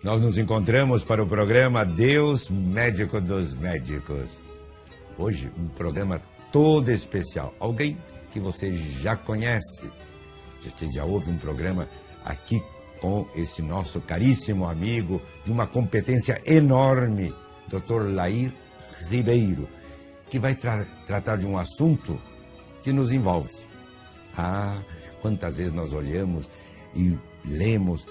Nós nos encontramos para o programa Deus, Médico dos Médicos. Hoje, um programa todo especial. Alguém que você já conhece. Você já ouve um programa aqui com esse nosso caríssimo amigo, de uma competência enorme, Dr. Lair Ribeiro, que vai tratar de um assunto que nos envolve. Ah, quantas vezes nós olhamos e lemos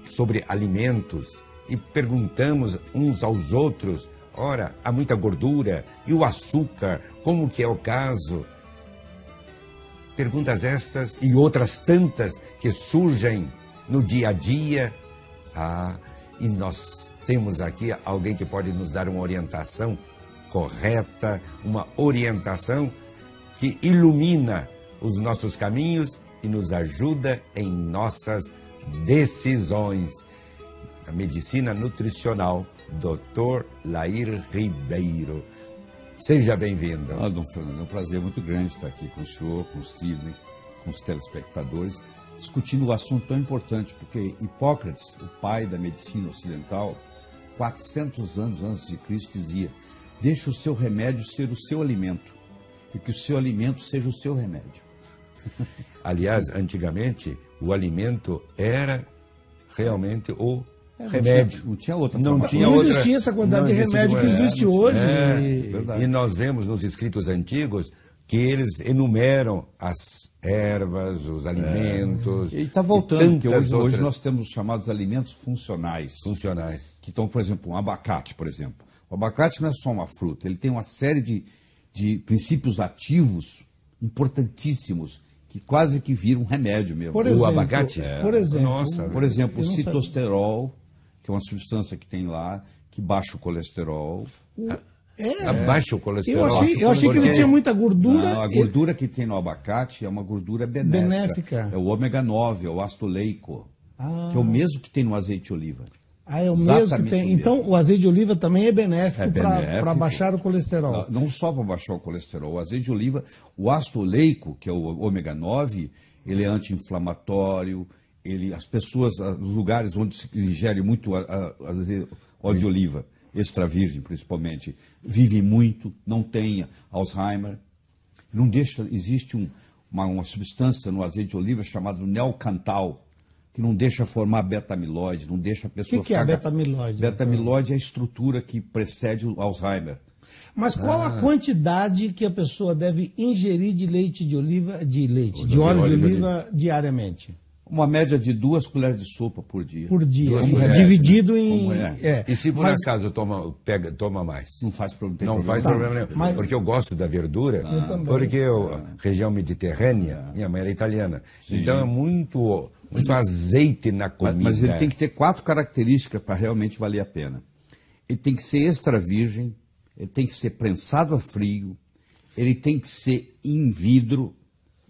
sobre alimentos e perguntamos uns aos outros, ora, há muita gordura e o açúcar, como que é o caso? Perguntas estas e outras tantas que surgem no dia a dia. Ah, e nós temos aqui alguém que pode nos dar uma orientação correta, uma orientação que ilumina os nossos caminhos e nos ajuda em nossas decisões. A medicina nutricional, Dr. Lair Ribeiro. Seja bem-vindo. Dom Fernando, é um prazer muito grande estar aqui com o senhor, com o Sidney, com os telespectadores, discutindo um assunto tão importante, porque Hipócrates, o pai da medicina ocidental, 400 anos antes de Cristo, dizia: deixe o seu remédio ser o seu alimento, e que o seu alimento seja o seu remédio. Aliás, antigamente, o alimento era realmente o remédio. Não tinha outra Não existia essa quantidade de remédio que existe hoje. E nós vemos nos escritos antigos que eles enumeram as ervas, os alimentos. E está voltando, porque hoje nós temos os chamados alimentos funcionais. Funcionais. Que estão, por exemplo, um abacate, por exemplo. O abacate não é só uma fruta, ele tem uma série de princípios ativos importantíssimos, que quase que viram um remédio mesmo. Por exemplo, o abacate? Por exemplo, nossa, por exemplo, o citosterol, que é uma substância que tem lá, que baixa o colesterol. Abaixa o colesterol. Eu achei que ele tinha muita gordura. Não, a gordura que tem no abacate é uma gordura benéfica. É o ômega 9, é o ácido leico, que é o mesmo que tem no azeite de oliva. Ah, é o mesmo que tem. Então, o azeite de oliva também é benéfico para baixar o colesterol. Não só para baixar o colesterol. O azeite de oliva, o ácido oleico, que é o ômega 9, ele é anti-inflamatório. As pessoas, nos lugares onde se ingere muito óleo de oliva, extra virgem principalmente, vivem muito, não tem Alzheimer. Não deixa, existe uma substância no azeite de oliva chamada neocantal, que não deixa formar beta-amiloide, não deixa a pessoa... O que é a beta-amiloide? Beta-amiloide é a estrutura que precede o Alzheimer. Mas qual a quantidade que a pessoa deve ingerir de leite de oliva, de óleo de oliva diariamente? Uma média de 2 colheres de sopa por dia. Por dia, dividido em... E se por acaso toma mais? Não faz problema. Não faz problema nenhum. Porque eu gosto da verdura, porque região mediterrânea, minha mãe era italiana. Sim. Então é muito azeite na comida. Mas ele tem que ter 4 características para realmente valer a pena. Ele tem que ser extra virgem, ele tem que ser prensado a frio, ele tem que ser em vidro,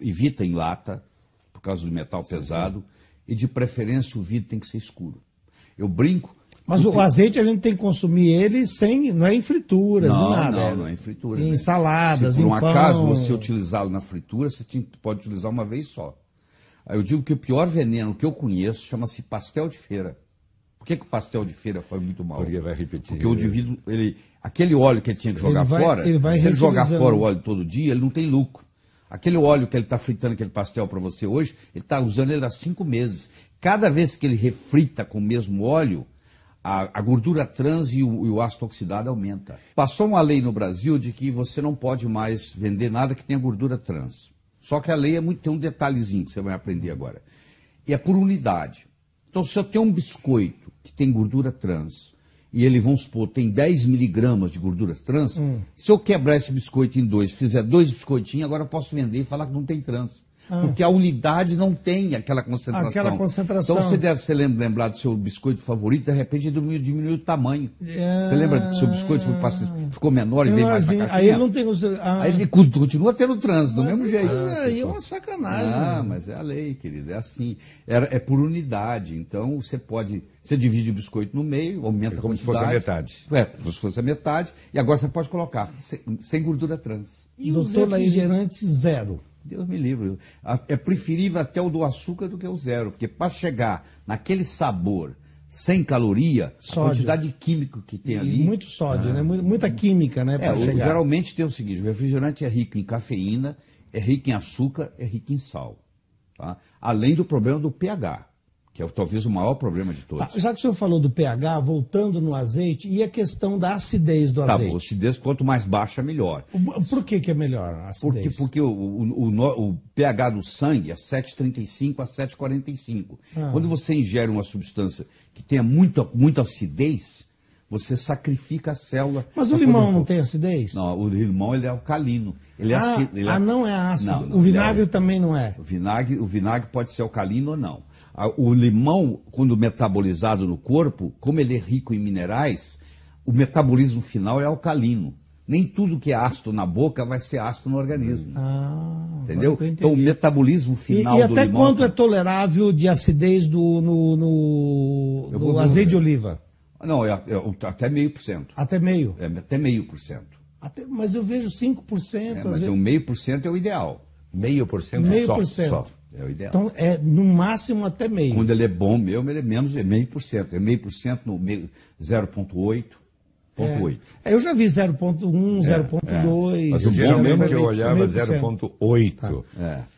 evita em lata, por causa do metal pesado, e de preferência o vidro tem que ser escuro. Eu brinco... Mas o azeite a gente tem que consumir ele não é em frituras, em nada. Não é em frituras. Em saladas, em pão. Se por um acaso você utilizá-lo na fritura, você pode utilizar uma vez só. Aí eu digo que o pior veneno que eu conheço chama-se pastel de feira. Por que o pastel de feira foi muito mal? Porque vai repetir. Porque o indivíduo, aquele óleo que ele tinha que jogar fora, se ele jogar fora o óleo todo dia, ele não tem lucro. Aquele óleo que ele está fritando aquele pastel para você hoje, ele está usando ele há 5 meses. Cada vez que ele refrita com o mesmo óleo, a gordura trans e o ácido oxidado aumenta. Passou uma lei no Brasil de que você não pode mais vender nada que tenha gordura trans. Só que a lei tem um detalhezinho que você vai aprender agora. E é por unidade. Então, se eu tenho um biscoito que tem gordura trans, e ele, vamos supor, tem 10 miligramas de gorduras trans, se eu quebrar esse biscoito em 2, fizer 2 biscoitinhos, agora eu posso vender e falar que não tem trans. Porque a unidade não tem aquela concentração. Então você deve se lembrar do seu biscoito favorito, de repente diminuiu o tamanho. Você lembra que o seu biscoito ficou menor e veio mais pra caixinha? Aí ele não tem... Aí ele continua tendo trans, do mesmo jeito. Aí é uma sacanagem. Mas é a lei, querido, é assim. É por unidade. Então você divide o biscoito no meio, aumenta a quantidade. Como se fosse a metade. Como se fosse a metade. E agora você pode colocar sem gordura trans. E o refrigerante zero? Deus me livre. É preferível até o do açúcar do que o zero, porque para chegar naquele sabor sem caloria, sódio. A quantidade de químico que tem ali. Muito sódio, né? Muita química, né? Geralmente tem o seguinte: o refrigerante é rico em cafeína, é rico em açúcar, é rico em sal. Tá? Além do problema do pH, que é talvez o maior problema de todos. Tá, já que o senhor falou do pH, voltando no azeite, e a questão da acidez do azeite? Tá bom, acidez quanto mais baixa, melhor. Por que é melhor a acidez? Porque o pH do sangue é 7,35 a 7,45. Quando você ingere uma substância que tenha muita acidez, você sacrifica a célula. Mas o limão não tem acidez? Não, o limão ele é alcalino. Ele é ácido. Não é ácido. Não, o vinagre também não é. O vinagre pode ser alcalino ou não. O limão, quando metabolizado no corpo, como ele é rico em minerais, o metabolismo final é alcalino. Nem tudo que é ácido na boca vai ser ácido no organismo. Entendeu? Então o metabolismo final do limão... E até quanto é tolerável de acidez do azeite de oliva? Não, até 0,5%. Até meio? Até 0,5%. Mas eu vejo 5%. Mas o 0,5% é o ideal. 0,5% só. É o ideal. Então, é no máximo até meio. Quando ele é bom mesmo, ele é menos de 0,5%. É 0,5% no 0,8%. Eu já vi 0,1, 0,2. Mas geralmente eu olhava 0,8.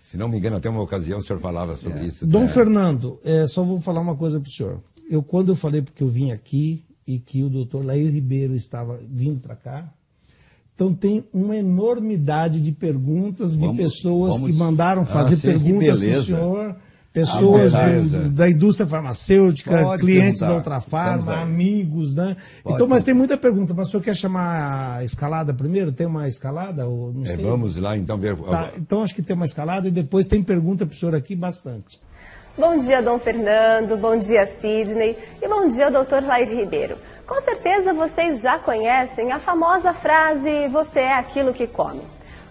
Se não me engano, até uma ocasião o senhor falava sobre isso. Dom Fernando, só vou falar uma coisa para o senhor. Quando eu falei porque eu vim aqui e que o doutor Lair Ribeiro estava vindo para cá, então tem uma enormidade de perguntas de pessoas que mandaram fazer perguntas para o senhor, pessoas da indústria farmacêutica, clientes da Ultrafarma, amigos, né? Então, mas tem muita pergunta. Mas o senhor quer chamar a escalada primeiro? Tem uma escalada? Ou não sei. Vamos lá então ver. Tá, então acho que tem uma escalada e depois tem pergunta para o senhor aqui bastante. Bom dia, Dom Fernando, bom dia, Sidney, e bom dia, doutor Lair Ribeiro. Com certeza vocês já conhecem a famosa frase, você é aquilo que come.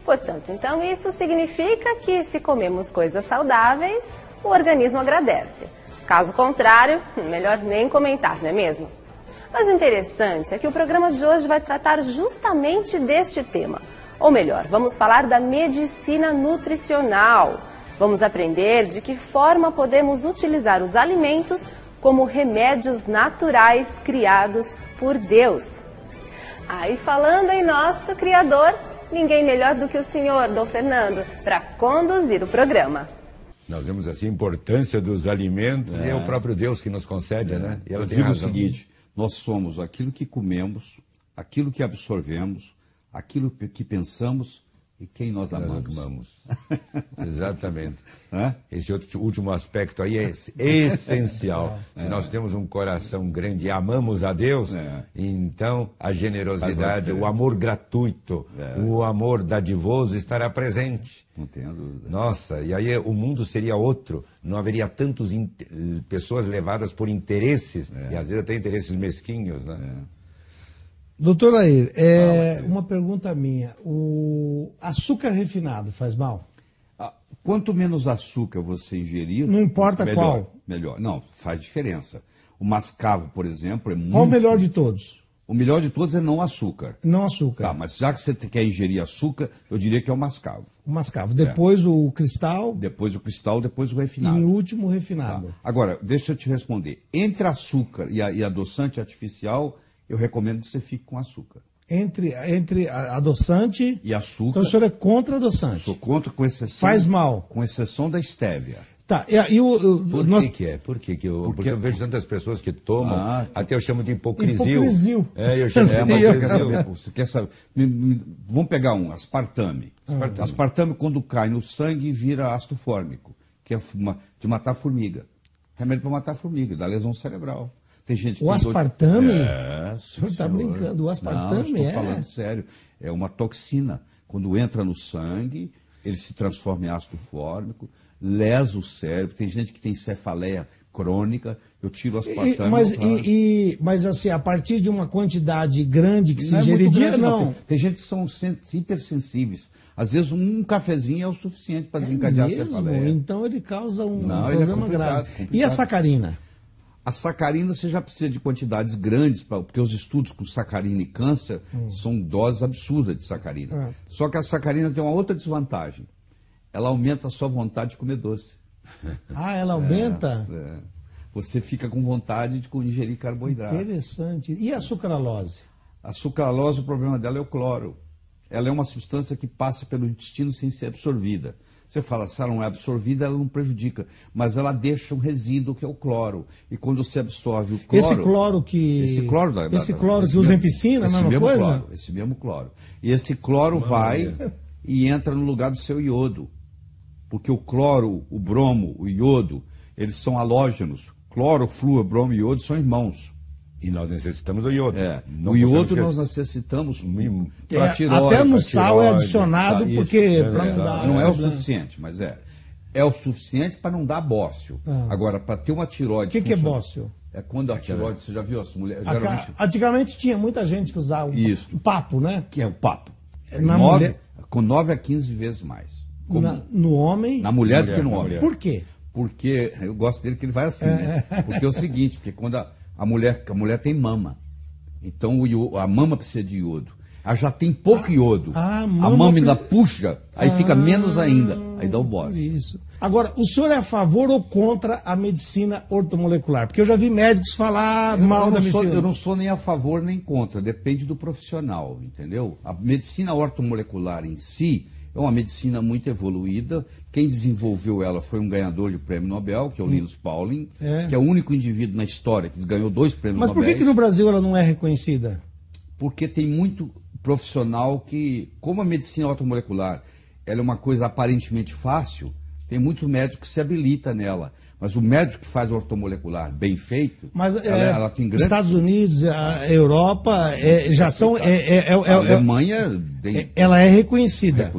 Portanto, então isso significa que se comemos coisas saudáveis, o organismo agradece. Caso contrário, melhor nem comentar, não é mesmo? Mas o interessante é que o programa de hoje vai tratar justamente deste tema. Ou melhor, vamos falar da medicina nutricional. Vamos aprender de que forma podemos utilizar os alimentos como remédios naturais criados por Deus. E falando em nosso Criador, ninguém melhor do que o senhor, Dom Fernando, para conduzir o programa. Nós vemos assim a importância dos alimentos e é o próprio Deus que nos concede, né? E ela tem razão. O seguinte, nós somos aquilo que comemos, aquilo que absorvemos, aquilo que pensamos e quem nós amamos. Exatamente. Esse último aspecto aí é essencial. Se nós temos um coração grande e amamos a Deus, então a generosidade, o amor gratuito, o amor dadivoso estará presente. Não tenho dúvida. Nossa, e aí o mundo seria outro. Não haveria tantas pessoas levadas por interesses, e às vezes até interesses mesquinhos, né? Doutor Lair, uma pergunta minha. O açúcar refinado faz mal? Quanto menos açúcar você ingerir... Não importa melhor, qual. Melhor. Não, faz diferença. O mascavo, por exemplo, é muito... Qual o melhor de todos? O melhor de todos é não açúcar. Não açúcar. Tá, mas já que você quer ingerir açúcar, eu diria que é o mascavo. O mascavo. Depois o cristal. Depois o cristal, depois o refinado. E o último o refinado. Tá. Agora, deixa eu te responder. Entre açúcar e adoçante artificial... eu recomendo que você fique com açúcar. Entre adoçante e açúcar. Então o senhor é contra adoçante? Sou contra, com exceção. Faz mal. Com exceção da estévia. Tá. Por que porque eu vejo tantas pessoas que tomam, até eu chamo de hipocrisil. Eu chamo de hipocrisil. Você quer saber? Vamos pegar aspartame. Aspartame, quando cai no sangue, vira ácido fórmico, que é de matar formiga. Remédio para matar formiga, dá lesão cerebral. Tem gente que aspartame? O senhor está brincando. O aspartame estou falando sério. É uma toxina. Quando entra no sangue, ele se transforma em ácido fórmico, lesa o cérebro. Tem gente que tem cefaleia crônica. Eu tiro o aspartame. Mas assim, a partir de uma quantidade grande que se ingeriria, não. Tem gente que são hipersensíveis. Às vezes um cafezinho é o suficiente para desencadear a cefaleia. Então ele causa um problema grave. Complicado. E a sacarina? A sacarina você já precisa de quantidades grandes, porque os estudos com sacarina e câncer são doses absurdas de sacarina. Só que a sacarina tem uma outra desvantagem. Ela aumenta a sua vontade de comer doce. Ela aumenta? você fica com vontade de ingerir carboidrato. Interessante. E a sucralose? A sucralose, o problema dela é o cloro. Ela é uma substância que passa pelo intestino sem ser absorvida. Você fala, se ela não é absorvida, ela não prejudica, mas ela deixa um resíduo que é o cloro. E quando você absorve o cloro... Esse cloro que usa em piscina, não é a mesma coisa? Cloro, esse mesmo cloro. E esse cloro vai e entra no lugar do seu iodo. Porque o cloro, o bromo, o iodo, eles são halógenos. Cloro, flúor, bromo e iodo são irmãos. E nós necessitamos do iodo. O iodo nós necessitamos para tiroide. Até no sal é adicionado, porque não é o suficiente, mas é o suficiente para não dar bócio. Agora, para ter uma tiroide... O que é bócio? É quando a tiroide, você já viu as mulheres... Antigamente tinha muita gente que usava o papo, né? Que é o papo. Com 9 a 15 vezes mais. No homem? Na mulher do que no homem. Por quê? Porque eu gosto dele que ele vai assim, né? Porque é o seguinte, porque quando a mulher tem mama. Então a mama precisa de iodo. Ela já tem pouco iodo. A mama ainda puxa, aí fica menos ainda. Aí dá o bose. Isso. Agora, o senhor é a favor ou contra a medicina ortomolecular? Porque eu já vi médicos falar mal da medicina. Eu não sou nem a favor nem contra, depende do profissional, entendeu? A medicina ortomolecular em si é uma medicina muito evoluída. Quem desenvolveu ela foi um ganhador de prêmio Nobel, que é o Linus Pauling, que é o único indivíduo na história que ganhou 2 prêmios Nobel. Mas por que no Brasil ela não é reconhecida? Porque tem muito profissional que, como a medicina ortomolecular ela é uma coisa aparentemente fácil, tem muito médico que se habilita nela. Mas o médico que faz ortomolecular bem feito, ela tem grande... Estados Unidos, a Europa já são... a Alemanha... ela é reconhecida.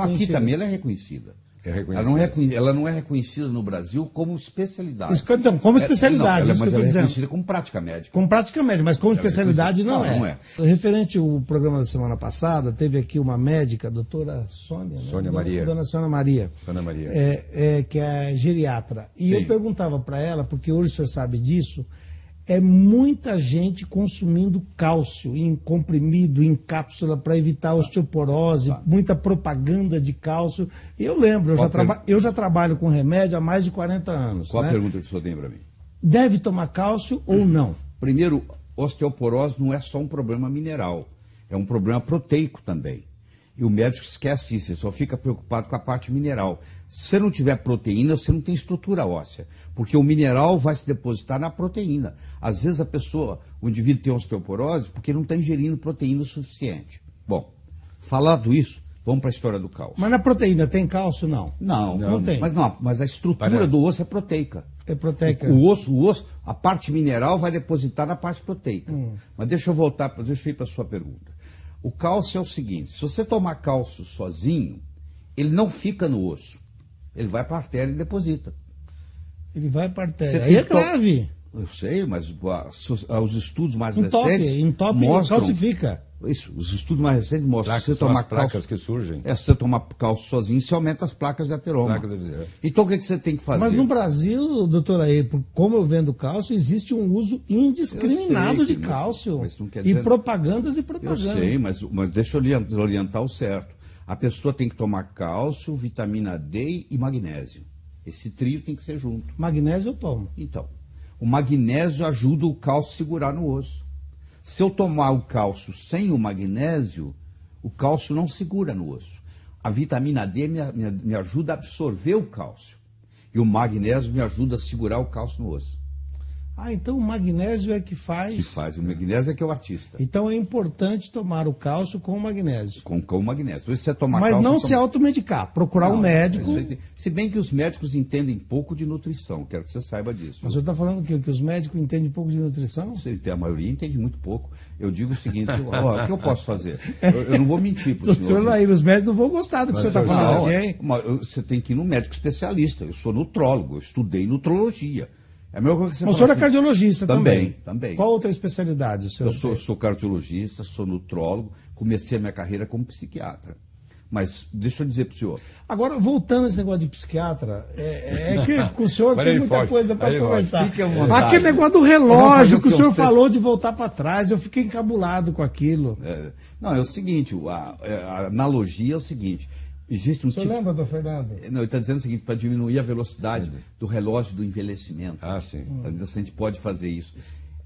Aqui também ela é reconhecida. Ela não é reconhecida no Brasil como especialidade. Então, como especialidade. Mas ela é reconhecida como prática médica. Como prática médica, mas como especialidade não é. Referente ao programa da semana passada, teve aqui uma médica, a doutora Sônia. Sônia Maria. Dona Sônia Maria. Sônia Maria. Que é geriatra. E eu perguntava para ela, porque hoje o senhor sabe disso, é muita gente consumindo cálcio em comprimido, em cápsula, para evitar osteoporose, muita propaganda de cálcio. Eu lembro, eu já trabalho com remédio há mais de 40 anos. Qual a pergunta que o senhor tem para mim? Deve tomar cálcio ou não? Primeiro, osteoporose não é só um problema mineral, é um problema proteico também. E o médico esquece isso, ele só fica preocupado com a parte mineral. Se você não tiver proteína, você não tem estrutura óssea, porque o mineral vai se depositar na proteína. Às vezes o indivíduo tem osteoporose porque não está ingerindo proteína o suficiente. Bom, falado isso, vamos para a história do cálcio. Mas na proteína tem cálcio, não? Não tem. Mas a estrutura do osso é proteica. É proteica. O osso, a parte mineral vai depositar na parte proteica. Mas deixa eu ir para a sua pergunta. O cálcio é o seguinte, se você tomar cálcio sozinho, ele não fica no osso. Ele vai para a artéria e deposita. Ele vai para a artéria. Aí é grave. Eu sei, mas os estudos mais recentes mostram... calcifica. Isso, os estudos mais recentes mostram que se você tomar placas que surgem. Se você tomar cálcio sozinho, você aumenta as placas de ateroma. Então o que você tem que fazer? Mas no Brasil, doutora Aê, como eu vendo cálcio, existe um uso indiscriminado de cálcio. Mas não quer dizer... E propagandas e propagandas. Eu sei, mas deixa eu orientar o certo. A pessoa tem que tomar cálcio, vitamina D e magnésio. Esse trio tem que ser junto. Magnésio eu tomo. Então, o magnésio ajuda o cálcio a segurar no osso. Se eu tomar o cálcio sem o magnésio, o cálcio não segura no osso. A vitamina D me ajuda a absorver o cálcio. E o magnésio me ajuda a segurar o cálcio no osso. Então o magnésio é que faz... O magnésio é que é o artista. Então é importante tomar o cálcio com o magnésio. Com o magnésio. Se você tomar Mas cálcio, não se automedicar, procurar um médico... Se bem que os médicos entendem pouco de nutrição, quero que você saiba disso. Mas o senhor está falando que os médicos entendem pouco de nutrição? A maioria entende muito pouco. Eu digo o seguinte, o que eu posso fazer? Eu não vou mentir para o senhor. Doutor Laír, os médicos não vão gostar do que o senhor está falando aqui, hein? Você tem que ir no médico especialista. Eu sou nutrólogo, eu estudei nutrologia. É a mesma coisa que você fala. O senhor é cardiologista também? Também. Qual outra especialidade o senhor tem? Eu sou cardiologista, sou nutrólogo, comecei a minha carreira como psiquiatra. Mas deixa eu dizer para o senhor. Agora, voltando a esse negócio de psiquiatra, que com o senhor tem muita coisa para conversar. Aquele negócio do relógio que o senhor falou de voltar para trás, eu fiquei encabulado com aquilo. Não, é o seguinte, a analogia é o seguinte. Existe um tipo... Você lembra, doutor Fernando? Não, ele está dizendo o seguinte, para diminuir a velocidade do relógio do envelhecimento. Ah, sim. Tá dizendo se a gente pode fazer isso.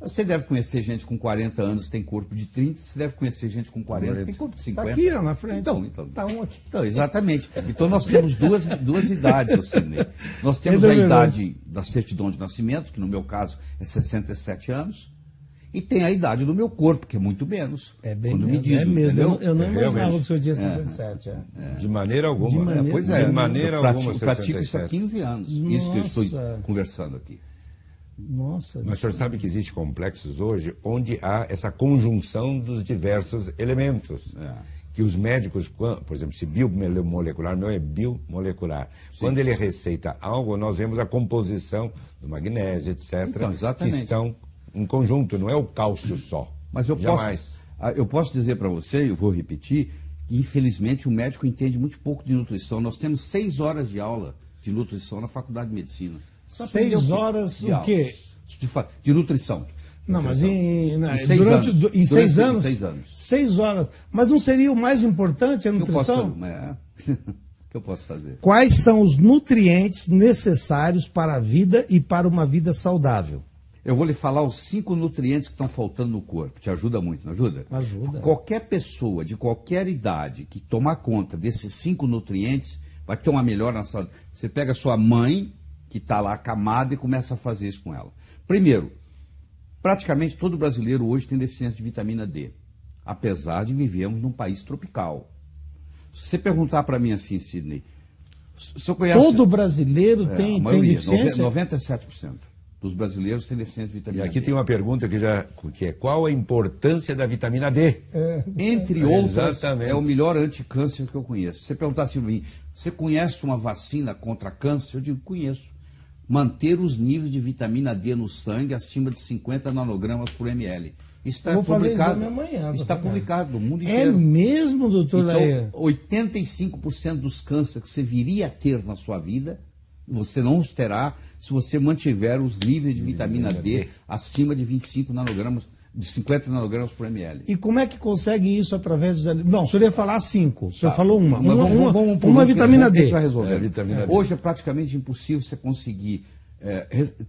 Você deve conhecer gente com 40 anos que tem corpo de 30, você deve conhecer gente com 40 que tem corpo de 50. Está aqui, ó, na frente. Então, tá um aqui. Então, exatamente. Então nós temos duas idades, Sidney. Nós temos a idade da certidão de nascimento, que no meu caso é 67 anos, e tem a idade do meu corpo, que é muito menos. É bem quando menos. medido, é mesmo. entendeu? Eu não imaginava que o senhor tinha 67. De maneira alguma. De maneira alguma. Eu pratico isso há 15 anos. Nossa. Isso que eu estou conversando aqui. Nossa. Mas o senhor sabe que existem complexos hoje onde há essa conjunção dos diversos elementos. Que os médicos, por exemplo, se biomolecular, meu é biomolecular. Sim. Quando ele receita algo, nós vemos a composição do magnésio, etc. Então, que estão em conjunto, não é o cálcio só. Mas eu posso dizer para você, eu vou repetir, que infelizmente o médico entende muito pouco de nutrição. Nós temos 6 horas de aula de nutrição na Faculdade de Medicina. 6 horas o quê? De nutrição. Não, mas em 6 anos? 6 horas. Mas não seria o mais importante a nutrição? O que eu posso fazer? Quais são os nutrientes necessários para a vida e para uma vida saudável? Eu vou lhe falar os 5 nutrientes que estão faltando no corpo. Te ajuda muito, não ajuda? Ajuda. Qualquer pessoa de qualquer idade que tomar conta desses 5 nutrientes vai ter uma melhora na saúde. Você pega a sua mãe, que está lá acamada, e começa a fazer isso com ela. Primeiro, praticamente todo brasileiro hoje tem deficiência de vitamina D, apesar de vivermos num país tropical. Se você perguntar para mim assim, Sidney, o senhor conhece... Todo brasileiro tem deficiência? 97% dos brasileiros têm deficiência de vitamina D. E aqui tem uma pergunta que é qual a importância da vitamina D? Entre outras, é o melhor anticâncer que eu conheço. Se você perguntar assim para mim, você conhece uma vacina contra câncer? Eu digo, conheço. Manter os níveis de vitamina D no sangue acima de 50 nanogramas por ml. Isso está publicado. Está publicado no mundo inteiro. É mesmo, doutor Lair? Então, 85% dos cânceres que você viria a ter na sua vida, você não os terá se você mantiver os níveis de vitamina D acima de 25 nanogramas, de 50 nanogramas por ml. E como é que consegue isso através dos alimentos? Não, o senhor ia falar 5, o senhor falou uma vitamina D. A gente vai resolver. Hoje é praticamente impossível você conseguir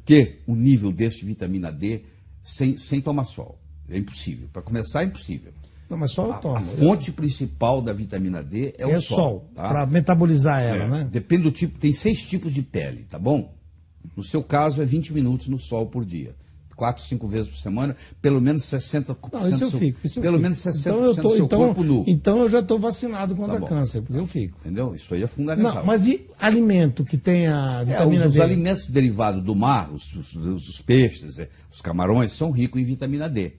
ter um nível desse de vitamina D sem tomar sol. É impossível. Para começar, é impossível. Não, mas só eu tomo. A fonte principal da vitamina D é o sol. Tá? Para metabolizar ela, né? Depende do tipo, tem 6 tipos de pele, tá bom? No seu caso, é 20 minutos no sol por dia. 4, 5 vezes por semana, pelo menos 60%. Não, isso eu fico. Pelo menos 60% do seu corpo nu. Então eu já estou vacinado contra câncer, porque eu fico. Entendeu? Isso aí é fundamental. Não, mas e alimento que tem a vitamina D? Os alimentos derivados do mar, os peixes, os camarões, são ricos em vitamina D.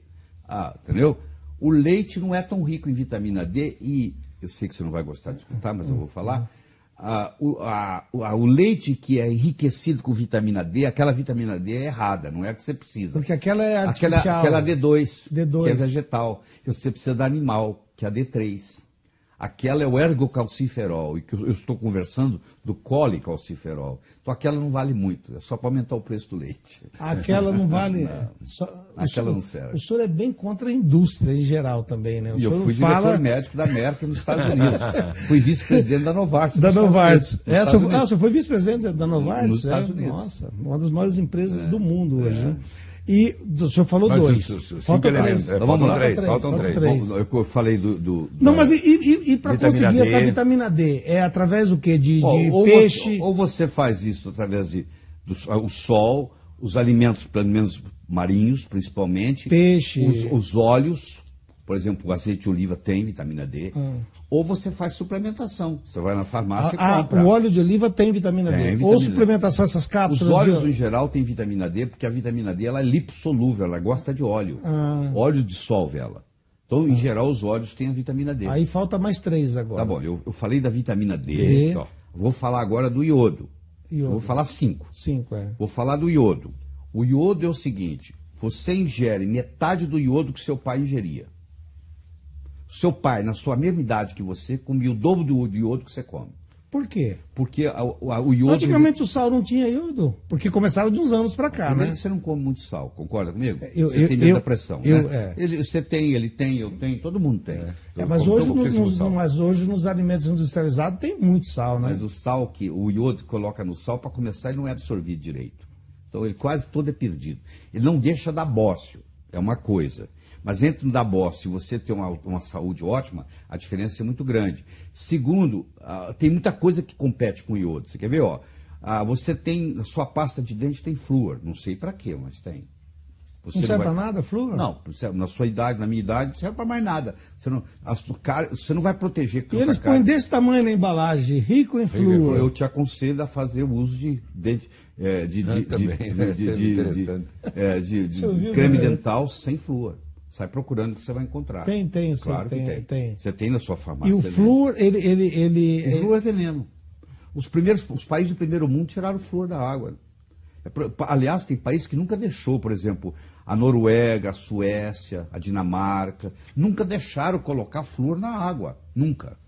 Entendeu? O leite não é tão rico em vitamina D e, eu sei que você não vai gostar de escutar, mas eu vou falar, o leite que é enriquecido com vitamina D, aquela vitamina D é errada, não é a que você precisa. Porque aquela é artificial. Aquela D2, que é vegetal, que você precisa da animal, que é a D3. Aquela é o ergocalciferol, e que eu estou conversando do colicalciferol. Então aquela não vale muito, é só para aumentar o preço do leite. Aquela não vale. Aquela não serve. O senhor é bem contra a indústria em geral também, né? Eu fui diretor médico da Merck nos Estados Unidos. Fui vice-presidente da Novartis. Da Novartis. O senhor foi vice-presidente da Novartis? Nos Estados Unidos. Nossa, uma das maiores empresas do mundo hoje, né? E o senhor falou 2. Faltam 3. Faltam 3. Eu falei do... Não, mas e para conseguir essa vitamina D? É através do quê? De peixe? Ou você faz isso através do sol, os alimentos marinhos, principalmente. Peixe. Os óleos, por exemplo, o azeite de oliva tem vitamina D. Ou você faz suplementação. Você vai na farmácia e compra. O óleo de oliva tem vitamina D. Ou suplementação, essas cápsulas. Os óleos, em geral, têm vitamina D, porque a vitamina D ela é lipossolúvel, ela gosta de óleo. Óleo dissolve ela. Então, em geral, os óleos têm a vitamina D. Aí falta mais 3 agora. Tá bom, eu falei da vitamina D. Vou falar agora do iodo. Eu vou falar 5. 5, é. Vou falar do iodo. O iodo é o seguinte, você ingere metade do iodo que seu pai ingeria. Seu pai, na sua mesma idade que você, comia o dobro do iodo que você come. Por quê? Porque o iodo... Antigamente o sal não tinha iodo, porque começaram de uns anos para cá, né? Você não come muito sal, concorda comigo? Você tem medo da pressão, né? Você tem, ele tem, eu tenho, todo mundo tem. Mas hoje nos alimentos industrializados tem muito sal, né? Mas o sal o iodo coloca no sal, para começar, ele não é absorvido direito. Então ele quase todo é perdido. Ele não deixa dar bócio, é uma coisa. Mas entre dar bócio e você ter uma saúde ótima, a diferença é muito grande. Segundo, tem muita coisa que compete com o iodo. Você quer ver? Você tem, a sua pasta de dente tem flúor. Não sei para quê, mas tem. Você não serve para nada, flúor? Não, na sua idade, na minha idade, não serve para mais nada. Você não vai proteger. E eles põem desse tamanho na embalagem, rico em flúor. Eu te aconselho a fazer o uso de creme dental sem flúor. Sai procurando que você vai encontrar. Tem. Você tem na sua farmácia. E o flúor, O flúor é veneno. Os países do primeiro mundo tiraram o flúor da água. Aliás, tem países que nunca deixou, por exemplo, a Noruega, a Suécia, a Dinamarca, nunca deixaram colocar flúor na água. Nunca.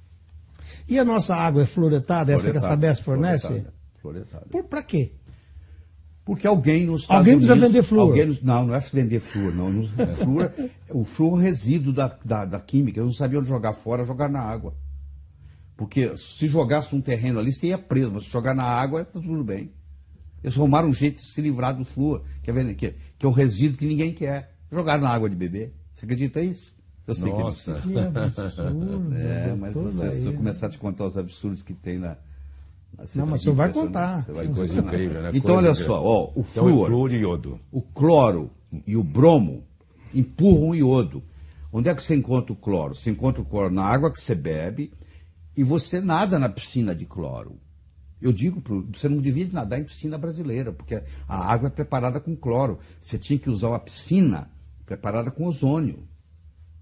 E a nossa água é fluoretada? Essa que a Sabesp fornece? Fluoretada. Para quê? Porque alguém nos Estados Unidos... Alguém precisa vender flúor. Não é vender flúor, não. O flúor é resíduo da química. Eles não sabiam onde jogar fora, jogar na água. Porque se jogasse num terreno ali, você ia preso. Mas se jogar na água, tá tudo bem. Eles arrumaram um jeito de se livrar do flúor, que é o resíduo que ninguém quer. Jogaram na água de beber. Você acredita nisso? Eu sei que absurdo. Mas se eu começar a te contar os absurdos que tem na... Não, mas o senhor vai contar. Coisa incrível, né? Então, olha só, o flúor, e iodo. O cloro e o bromo empurram o iodo. Onde é que você encontra o cloro? Você encontra o cloro na água que você bebe e você nada na piscina de cloro. Eu digo, você não devia nadar em piscina brasileira, porque a água é preparada com cloro. Você tinha que usar uma piscina preparada com ozônio.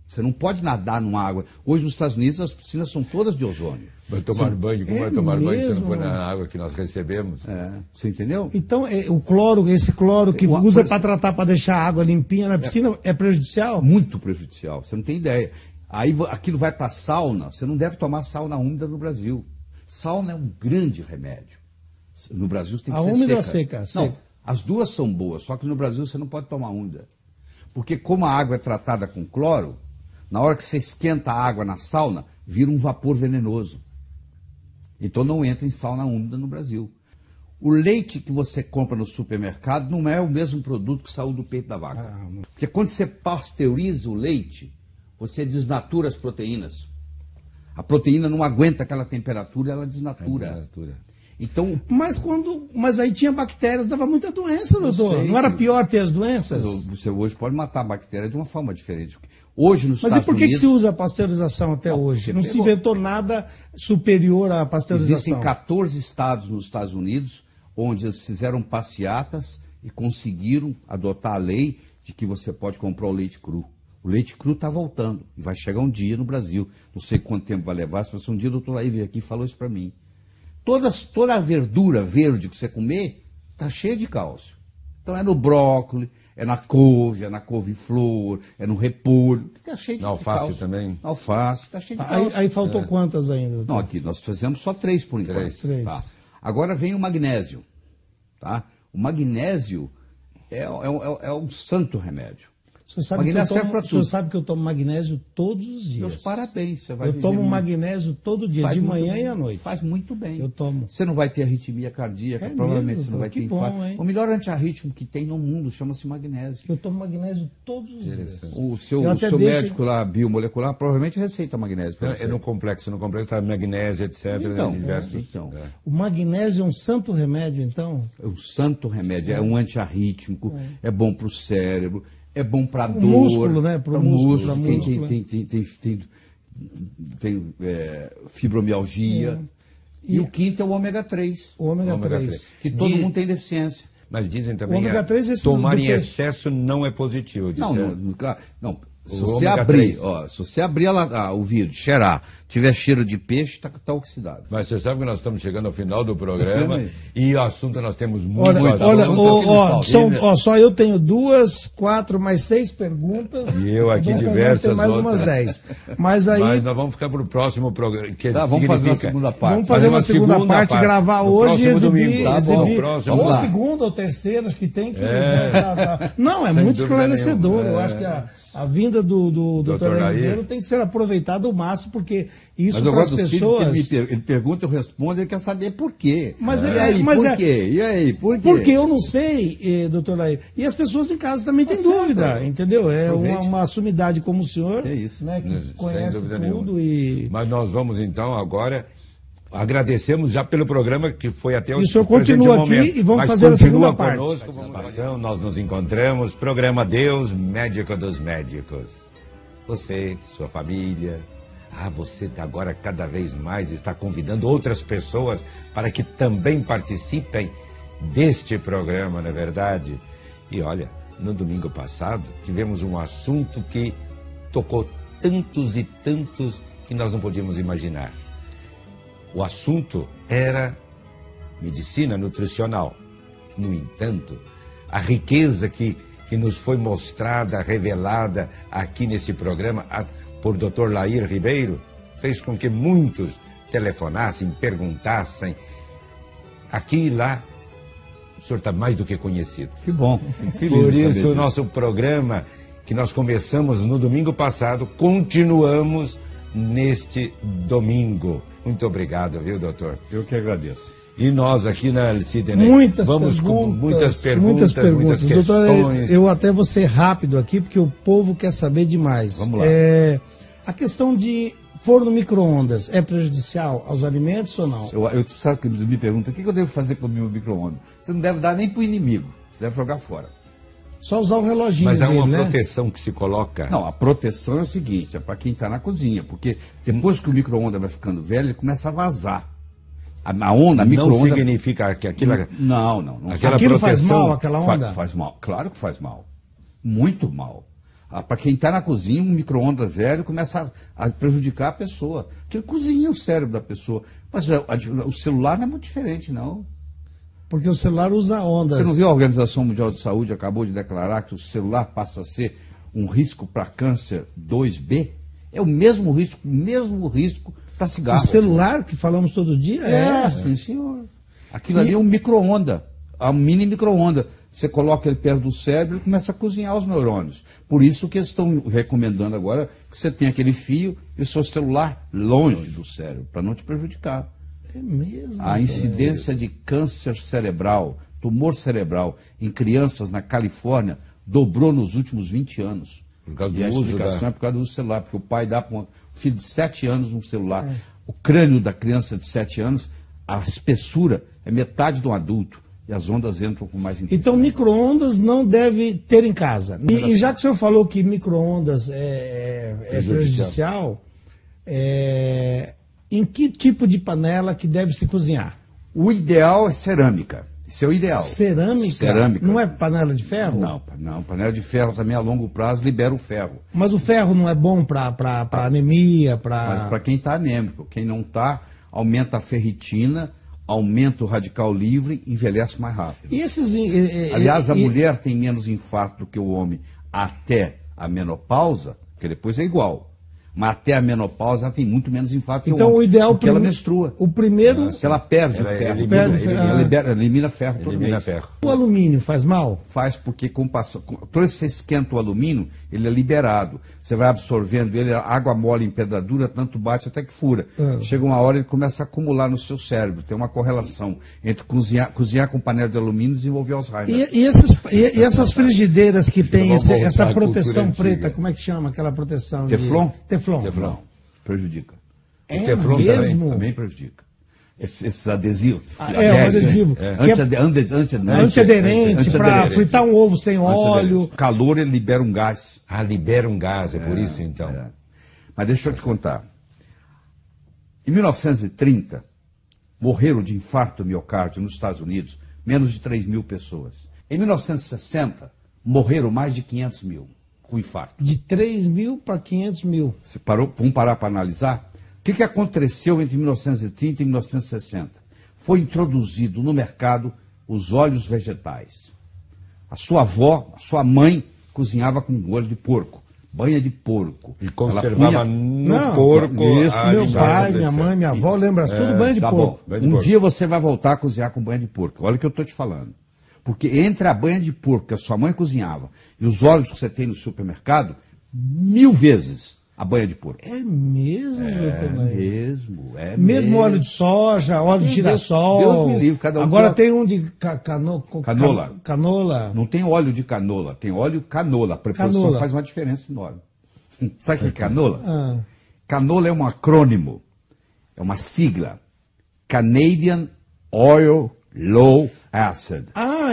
Você não pode nadar numa água. Hoje, nos Estados Unidos, as piscinas são todas de ozônio. Vai tomar banho, como vai tomar banho se não for na água que nós recebemos? Você entendeu? Então, esse cloro que usa para tratar, para deixar a água limpinha na piscina, é prejudicial? Muito prejudicial, você não tem ideia. Aí aquilo vai para a sauna, você não deve tomar sauna úmida no Brasil. Sauna é um grande remédio. No Brasil você tem que ser úmida seca. ou seca? Não, as duas são boas, só que no Brasil você não pode tomar úmida. Porque como a água é tratada com cloro, na hora que você esquenta a água na sauna, vira um vapor venenoso. Então não entra em sauna úmida no Brasil. O leite que você compra no supermercado não é o mesmo produto que saiu do peito da vaca. Porque quando você pasteuriza o leite, você desnatura as proteínas. A proteína não aguenta aquela temperatura, ela desnatura. Então, mas aí tinha bactérias, dava muita doença, doutor. Não era pior ter as doenças? Você hoje pode matar a bactéria de uma forma diferente. Hoje, nos Mas Estados e por que Unidos, se usa a pasteurização até hoje? Não se inventou nada superior à pasteurização. Existem 14 estados nos Estados Unidos onde eles fizeram passeatas e conseguiram adotar a lei de que você pode comprar o leite cru. O leite cru está voltando e vai chegar um dia no Brasil. Não sei quanto tempo vai levar. Se fosse um dia, o doutor Laí veio aqui e falou isso para mim. Toda a verdura verde que você comer está cheia de cálcio. Então é no brócolis, é na couve-flor, é no repolho. Está cheio de cálcio. Na alface também? Na alface, está cheio de cálcio. Aí faltou quantas ainda? Doutor? Não, aqui nós fizemos só 3 por enquanto. 3. Tá. Agora vem o magnésio. Tá? O magnésio é um santo remédio. O senhor sabe que eu tomo magnésio todos os dias. Meus parabéns. Você vai eu tomo magnésio todo dia, de manhã e à noite. Faz muito bem. Eu tomo. Você não vai ter arritmia cardíaca, provavelmente você não vai ter infarto. O melhor antiarrítmico que tem no mundo chama-se magnésio. Eu tomo magnésio todos os dias. O seu médico lá, biomolecular, provavelmente receita magnésio. É no complexo está magnésio, etc. Então. O magnésio é um santo remédio, então? É um santo remédio, é um antiarrítmico, é bom para o cérebro. É bom para dor. Músculo, né? Para o músculo. Quem tem fibromialgia. E o quinto é o ômega 3. O ômega 3. Que todo mundo tem deficiência. Mas dizem também que tomar em excesso não é positivo. Não. Se você abrir o vidro, cheirar, tiver cheiro de peixe, está oxidado. Mas você sabe que nós estamos chegando ao final do programa e o assunto nós temos muito só eu tenho 2, 4, mais 6 perguntas. E eu aqui diversas mais outras. Umas 10. Mas nós vamos ficar para o próximo programa. Vamos fazer uma segunda parte. Vamos fazer uma segunda parte, gravar hoje e exibir. Ou segunda ou terceira, acho que tem que... Não, é muito esclarecedor. Eu acho que a vinda do Dr. Lair Ribeiro tem que ser aproveitada ao máximo, porque isso para as pessoas... Ele pergunta, eu respondo, ele quer saber por quê. Por quê? E aí, por quê? Porque eu não sei, doutor Lair. E as pessoas em casa também têm dúvida, entendeu? É uma sumidade como o senhor, que conhece tudo. Mas nós vamos então agora... Agradecemos já pelo programa que foi até o E o senhor continua aqui e vamos fazer a segunda parte. Nós nos encontramos, programa Deus, Médico dos Médicos. Você, sua família, você agora cada vez mais está convidando outras pessoas para que também participem deste programa, não é verdade? E olha, no domingo passado tivemos um assunto que tocou tantos e tantos que nós não podíamos imaginar. O assunto era medicina nutricional. No entanto, a riqueza que nos foi mostrada, revelada aqui nesse programa por Dr. Lair Ribeiro, fez com que muitos telefonassem, perguntassem. Aqui e lá, o senhor está mais do que conhecido. Que bom. Por isso, o nosso programa, que nós começamos no domingo passado, continuamos neste domingo. Muito obrigado, viu, doutor? Eu que agradeço. E nós aqui na Sidney vamos com muitas perguntas, muitas questões. Doutor, eu até vou ser rápido aqui, porque o povo quer saber demais. Vamos lá. A questão de forno micro-ondas é prejudicial aos alimentos ou não? Sabe que me perguntam, o que eu devo fazer com o meu micro-ondas? Você não deve dar nem para o inimigo, você deve jogar fora. Só usar o reloginho. Mas há uma dele, proteção que se coloca. Não, a proteção é o seguinte, é para quem está na cozinha, porque depois que o micro-ondas vai ficando velho, ele começa a vazar. A micro-onda... Não significa que aquilo... Não. Aquilo faz mal, aquela onda? Faz mal, claro que faz mal. Muito mal. Para quem está na cozinha, um micro-ondas velho começa a prejudicar a pessoa. Porque ele cozinha o cérebro da pessoa. Mas o celular não é muito diferente, não. Porque o celular usa ondas. Você não viu a Organização Mundial de Saúde acabou de declarar que o celular passa a ser um risco para câncer 2B? É o mesmo risco para cigarro. O celular que falamos todo dia? Sim, senhor. Aquilo ali é um micro-onda, um mini micro-onda. Você coloca ele perto do cérebro e começa a cozinhar os neurônios. Por isso que eles estão recomendando agora que você tenha aquele fio e o seu celular longe do cérebro, para não te prejudicar. É mesmo? A incidência de câncer cerebral, tumor cerebral em crianças na Califórnia dobrou nos últimos 20 anos. Por causa do e a uso explicação é por causa do celular, porque o pai dá para um filho de 7 anos um celular. O crânio da criança de 7 anos, a espessura é metade de um adulto. E as ondas entram com mais intensidade. Então, micro-ondas não deve ter em casa. E já que o senhor falou que micro-ondas é prejudicial, em que tipo de panela que deve se cozinhar? O ideal é cerâmica. Isso é o ideal. Cerâmica? Não é panela de ferro? Não. Panela de ferro também a longo prazo libera o ferro. Mas o ferro não é bom para anemia? Mas para quem está anêmico. Quem não está, aumenta a ferritina, aumenta o radical livre, envelhece mais rápido. Aliás, a mulher tem menos infarto do que o homem até a menopausa, porque depois é igual. Mas até a menopausa ela tem muito menos infarto que o homem. Então o ideal... Porque ela menstrua. O primeiro... Porque ela perde o ferro. Elimina ferro todo mês. O alumínio faz mal? Faz porque toda vez que você esquenta o alumínio, ele é liberado. Você vai absorvendo ele, a água mole em pedradura, tanto bate até que fura. Chega uma hora ele começa a acumular no seu cérebro. Tem uma correlação entre cozinhar com panela de alumínio e desenvolver Alzheimer. E essas frigideiras que tem essa proteção preta, como é que chama aquela proteção? Teflon? Teflon. Prejudica. O Teflon também prejudica. Esses adesivos. O adesivo. Antiaderente, para fritar um ovo sem óleo. O calor, ele libera um gás. Libera um gás, é por isso então. Mas deixa eu te contar. Em 1930, morreram de infarto miocárdio nos Estados Unidos menos de 3 mil pessoas. Em 1960, morreram mais de 500 mil com infarto. De 3 mil para 500 mil. Vamos parar para analisar? que aconteceu entre 1930 e 1960? Foi introduzido no mercado os óleos vegetais. A sua avó, a sua mãe, cozinhava com óleo de porco, banha de porco. E conservava no porco. Isso, meu pai, minha mãe, minha avó, lembra tudo banha de porco. Um dia você vai voltar a cozinhar com banha de porco. Olha o que eu estou te falando. Porque entre a banha de porco que a sua mãe cozinhava e os óleos que você tem no supermercado, 1000 vezes a banha de porco. É mesmo, doutor Lair? Mesmo óleo de soja, óleo de girassol. Deus me livre, cada um. Agora tem um de canola. Canola. Não tem óleo de canola, tem óleo canola. A preposição faz uma diferença enorme. Sabe o que é canola? Canola é um acrônimo, é uma sigla. Canadian Oil Low Acid.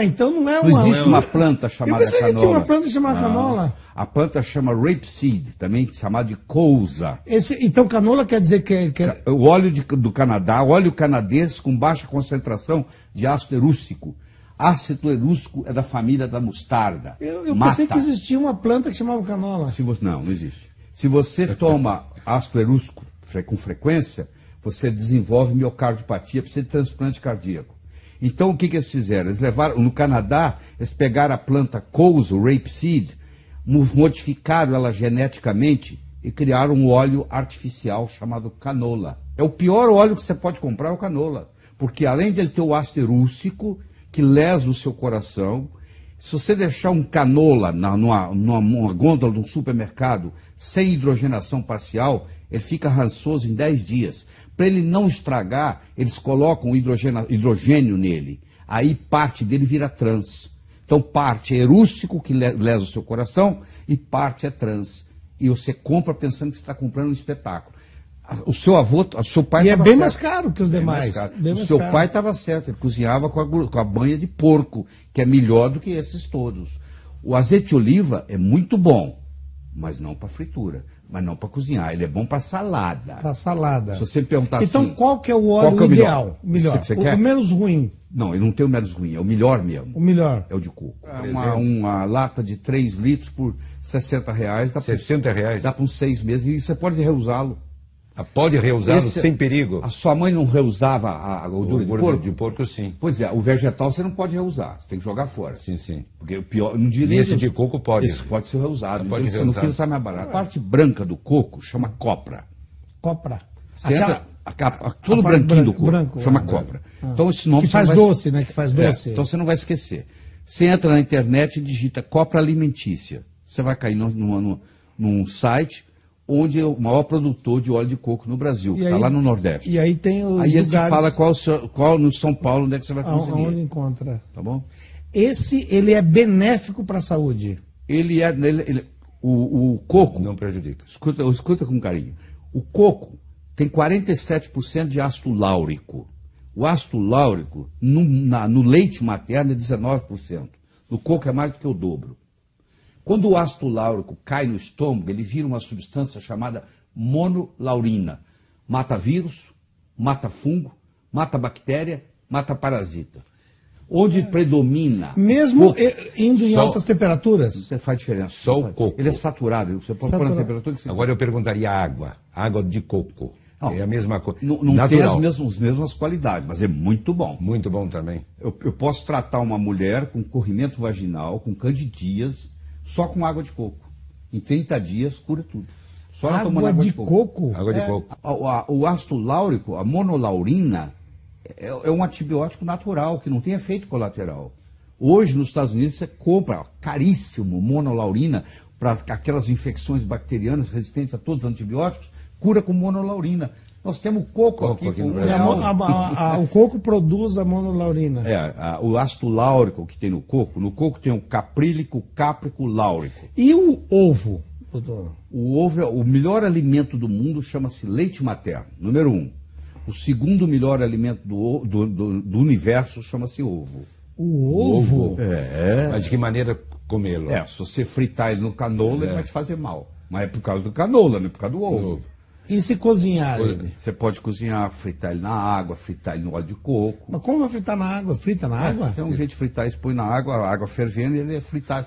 Então não é uma... Não existe uma planta chamada canola. Eu pensei que tinha uma planta chamada canola. A planta chama rapeseed, também chamada de cousa. Então canola quer dizer que... O óleo do Canadá, óleo canadense com baixa concentração de ácido erústico. Ácido erústico é da família da mostarda. Eu pensei que existia uma planta que chamava canola. Não existe. Se você toma ácido erústico com frequência, você desenvolve miocardiopatia, precisa de transplante cardíaco. Então, o que eles fizeram? Eles levaram, no Canadá, eles pegaram a planta cousa, o rapeseed, modificaram ela geneticamente e criaram um óleo artificial chamado canola. É o pior óleo que você pode comprar, é o canola. Porque além de ele ter o ácido erústico, que lesa o seu coração, se você deixar um canola numa gôndola de um supermercado sem hidrogenação parcial, ele fica rançoso em 10 dias. Para ele não estragar, eles colocam hidrogênio nele. Aí parte dele vira trans. Então parte é erústico, que lesa o seu coração, e parte é trans. E você compra pensando que você está comprando um espetáculo. O seu pai estava certo. E é bem mais caro que os demais. O seu pai estava certo, ele cozinhava com a banha de porco, que é melhor do que esses todos. O azeite de oliva é muito bom, mas não para fritura. Mas não para cozinhar, ele é bom para salada. Para salada. Se você perguntar então, assim... qual que é o óleo ideal? Melhor. O menos ruim. Não, ele não tem o menos ruim, é o melhor mesmo. O melhor. É o de coco. Uma lata de 3 litros por R$60. R$60? Dá para uns 6 meses e você pode reusá-lo. Pode reusá-lo sem perigo? A sua mãe não reusava a gordura de porco? De porco, sim. Pois é, o vegetal você não pode reusar, você tem que jogar fora. Sim. Porque o pior, não diria. E esse de coco pode? Esse pode ser reusado. Pode ser no fim sai mais barato. A parte branca do coco chama copra. Copra. Você entra, tudo branquinho do coco chama copra. Então esse nome que faz doce, né? Que faz doce. Então você não vai esquecer. Você entra na internet e digita copra alimentícia. Você vai cair num site onde é o maior produtor de óleo de coco no Brasil, que está lá no Nordeste. E aí tem os Aí ele te fala qual no São Paulo, onde é que você vai conseguir. Onde encontra. Tá bom? Ele é benéfico para a saúde. O coco... Não prejudica. Escuta com carinho. O coco tem 47% de ácido láurico. O ácido láurico, no leite materno, é 19%. No coco é mais do que o dobro. Quando o ácido láurico cai no estômago, ele vira uma substância chamada monolaurina. Mata vírus, mata fungo, mata bactéria, mata parasita. Onde predomina... Mesmo indo em altas temperaturas? Não faz diferença. Só o coco. Ele é saturado. Você pode pôr na temperatura que você Agora eu perguntaria água. Água de coco. Não, é a mesma coisa. Não tem as mesmas qualidades, mas é muito bom. Muito bom também. Eu posso tratar uma mulher com corrimento vaginal, com candidíase, só com água de coco. Em 30 dias, cura tudo. Só água de coco? Água de coco. O ácido láurico, a monolaurina, é um antibiótico natural, que não tem efeito colateral. Hoje, nos Estados Unidos, você compra caríssimo monolaurina para aquelas infecções bacterianas resistentes a todos os antibióticos, cura com monolaurina. Nós temos coco aqui no Brasil. O coco produz a monolaurina. O ácido láurico que tem no coco tem o caprílico, cáprico, láurico. E o ovo, doutor? O ovo é o melhor alimento do mundo, chama-se leite materno, número 1. O segundo melhor alimento do universo chama-se ovo. O ovo? Mas de que maneira comê-lo? Se você fritar ele no canola, ele vai te fazer mal. Mas é por causa do canola, não é por causa do ovo. E se cozinhar ele? Você pode cozinhar, fritar ele na água, fritar ele no óleo de coco. Mas como vai fritar na água? Frita na água? Tem um jeito de fritar, isso põe na água, a água fervendo e ele é fritar.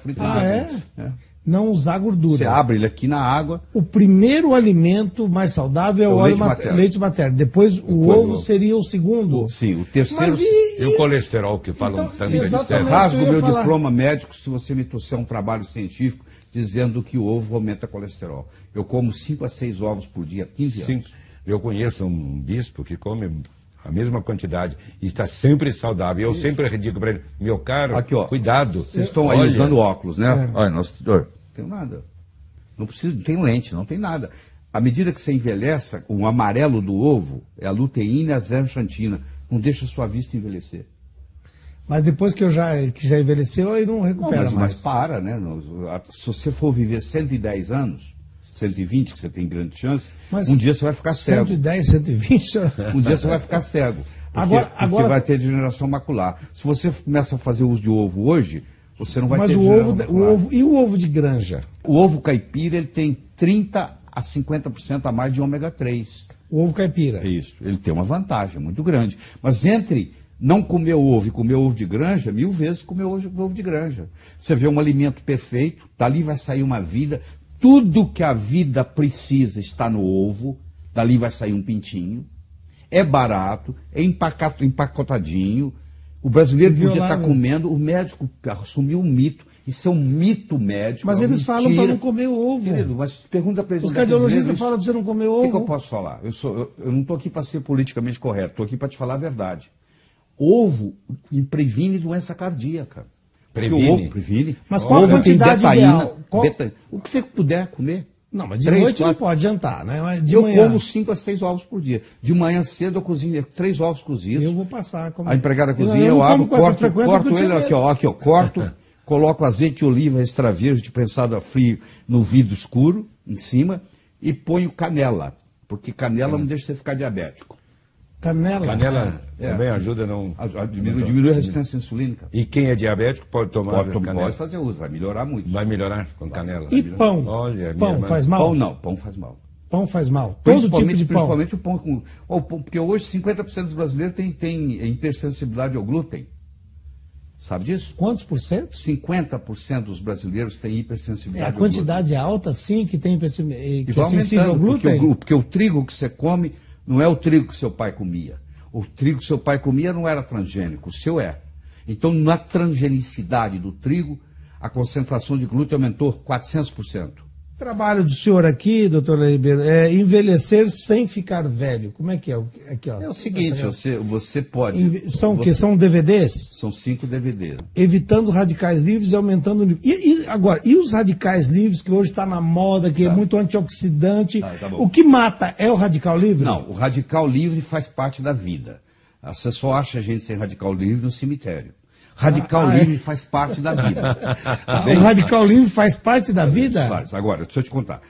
não usar gordura. Você abre ele aqui na água. O primeiro alimento mais saudável é o leite materno. Depois o ovo seria o segundo. Sim, o terceiro. E o colesterol que falam tanto de Eu rasgo o meu diploma médico se você me trouxer um trabalho científico dizendo que o ovo aumenta colesterol. Eu como 5 a 6 ovos por dia, 15 anos. Eu conheço um bispo que come a mesma quantidade e está sempre saudável. Eu sempre digo para ele, meu caro, aqui, ó, cuidado. Vocês estão aí usando óculos, né? Olha, não tem nada. Não precisa, não tem lente, não tem nada. À medida que você envelhece, o amarelo do ovo é a luteína e a zeaxantina. Não deixa a sua vista envelhecer. Mas depois que já envelheceu, aí não recupera mais. Mas para, né? Se você for viver 110 anos, 120, que você tem grande chance, mas um dia você vai ficar cego. 110, 120, senhor? Um dia você vai ficar cego. Porque vai ter degeneração macular. Se você começa a fazer uso de ovo hoje, você não vai ter degeneração macular. E o ovo de granja? O ovo caipira ele tem 30% a 50% a mais de ômega 3. O ovo caipira? Isso. Ele tem uma vantagem muito grande. Mas entre não comer ovo e comer ovo de granja, 1000 vezes comer ovo de granja. Você vê um alimento perfeito, dali vai sair uma vida. Tudo que a vida precisa está no ovo, dali vai sair um pintinho. É barato, é empacotadinho. O brasileiro podia estar comendo, o médico assumiu um mito. Isso é um mito médico. Mas eles falam para não comer ovo. Querido, mas pergunta para eles. Os cardiologistas falam para você não comer ovo. O que eu posso falar? Eu não estou aqui para ser politicamente correto, estou aqui para te falar a verdade. Ovo previne doença cardíaca. Previne? O ovo previne. Mas qual a quantidade ideal? O que você puder comer. Não, mas de noite não pode jantar, né? Mas de manhã. Eu como 5 a 6 ovos por dia. De manhã cedo eu cozinho 3 ovos cozidos. Eu vou passar. A empregada cozinha, eu abro, corto ele aqui, ó, corto, coloco azeite de oliva extra virgem prensado a frio no vidro escuro, em cima, e ponho canela, porque canela não deixa você ficar diabético. Canela também ajuda diminui a resistência insulínica. E quem é diabético pode tomar canela? Pode fazer uso, vai melhorar muito. Vai melhorar com canela. E pão? Olha, pão faz mal? Pão não, pão faz mal. Pão faz mal. Todo tipo de pão. Principalmente o pão. Porque hoje 50% dos brasileiros têm hipersensibilidade ao glúten. Sabe disso? Quantos por cento? 50% dos brasileiros têm hipersensibilidade ao glúten. A quantidade alta, sim, que tem que é sensível ao glúten? Porque o trigo que você come não é o trigo que seu pai comia. O trigo que seu pai comia não era transgênico, o seu é. Então, na transgenicidade do trigo, a concentração de glúten aumentou 400%. O trabalho do senhor aqui, doutor Ribeiro, é envelhecer sem ficar velho. Como é que é? Aqui, ó, é o seguinte, você pode... São o quê? São DVDs? São 5 DVDs. Evitando radicais livres e aumentando o nível. E os radicais livres, que hoje está na moda, que é muito antioxidante, o que mata é o radical livre? Não, o radical livre faz parte da vida. Você só acha gente sem radical livre no cemitério. Radical livre faz parte da vida. O radical livre faz parte da vida? Faz. Agora, deixa eu te contar.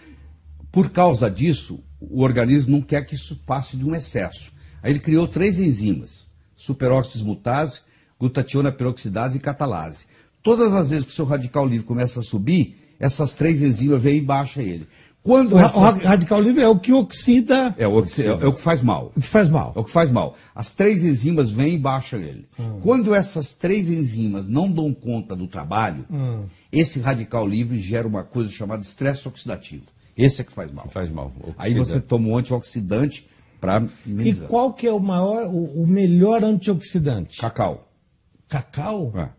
Por causa disso, o organismo não quer que isso passe de um excesso. Aí ele criou 3 enzimas: superóxido dismutase, glutationa peroxidase e catalase. Todas as vezes que o seu radical livre começa a subir, essas 3 enzimas vêm e baixam ele. Quando o radical livre é o que oxida... É o que faz mal. O que faz mal. É o que faz mal. As 3 enzimas vêm e baixam ele. Quando essas 3 enzimas não dão conta do trabalho, esse radical livre gera uma coisa chamada estresse oxidativo. Esse é que faz mal. Faz mal. Oxida. Aí você toma um antioxidante para minimizar. E qual que é o melhor antioxidante? Cacau. Cacau? É.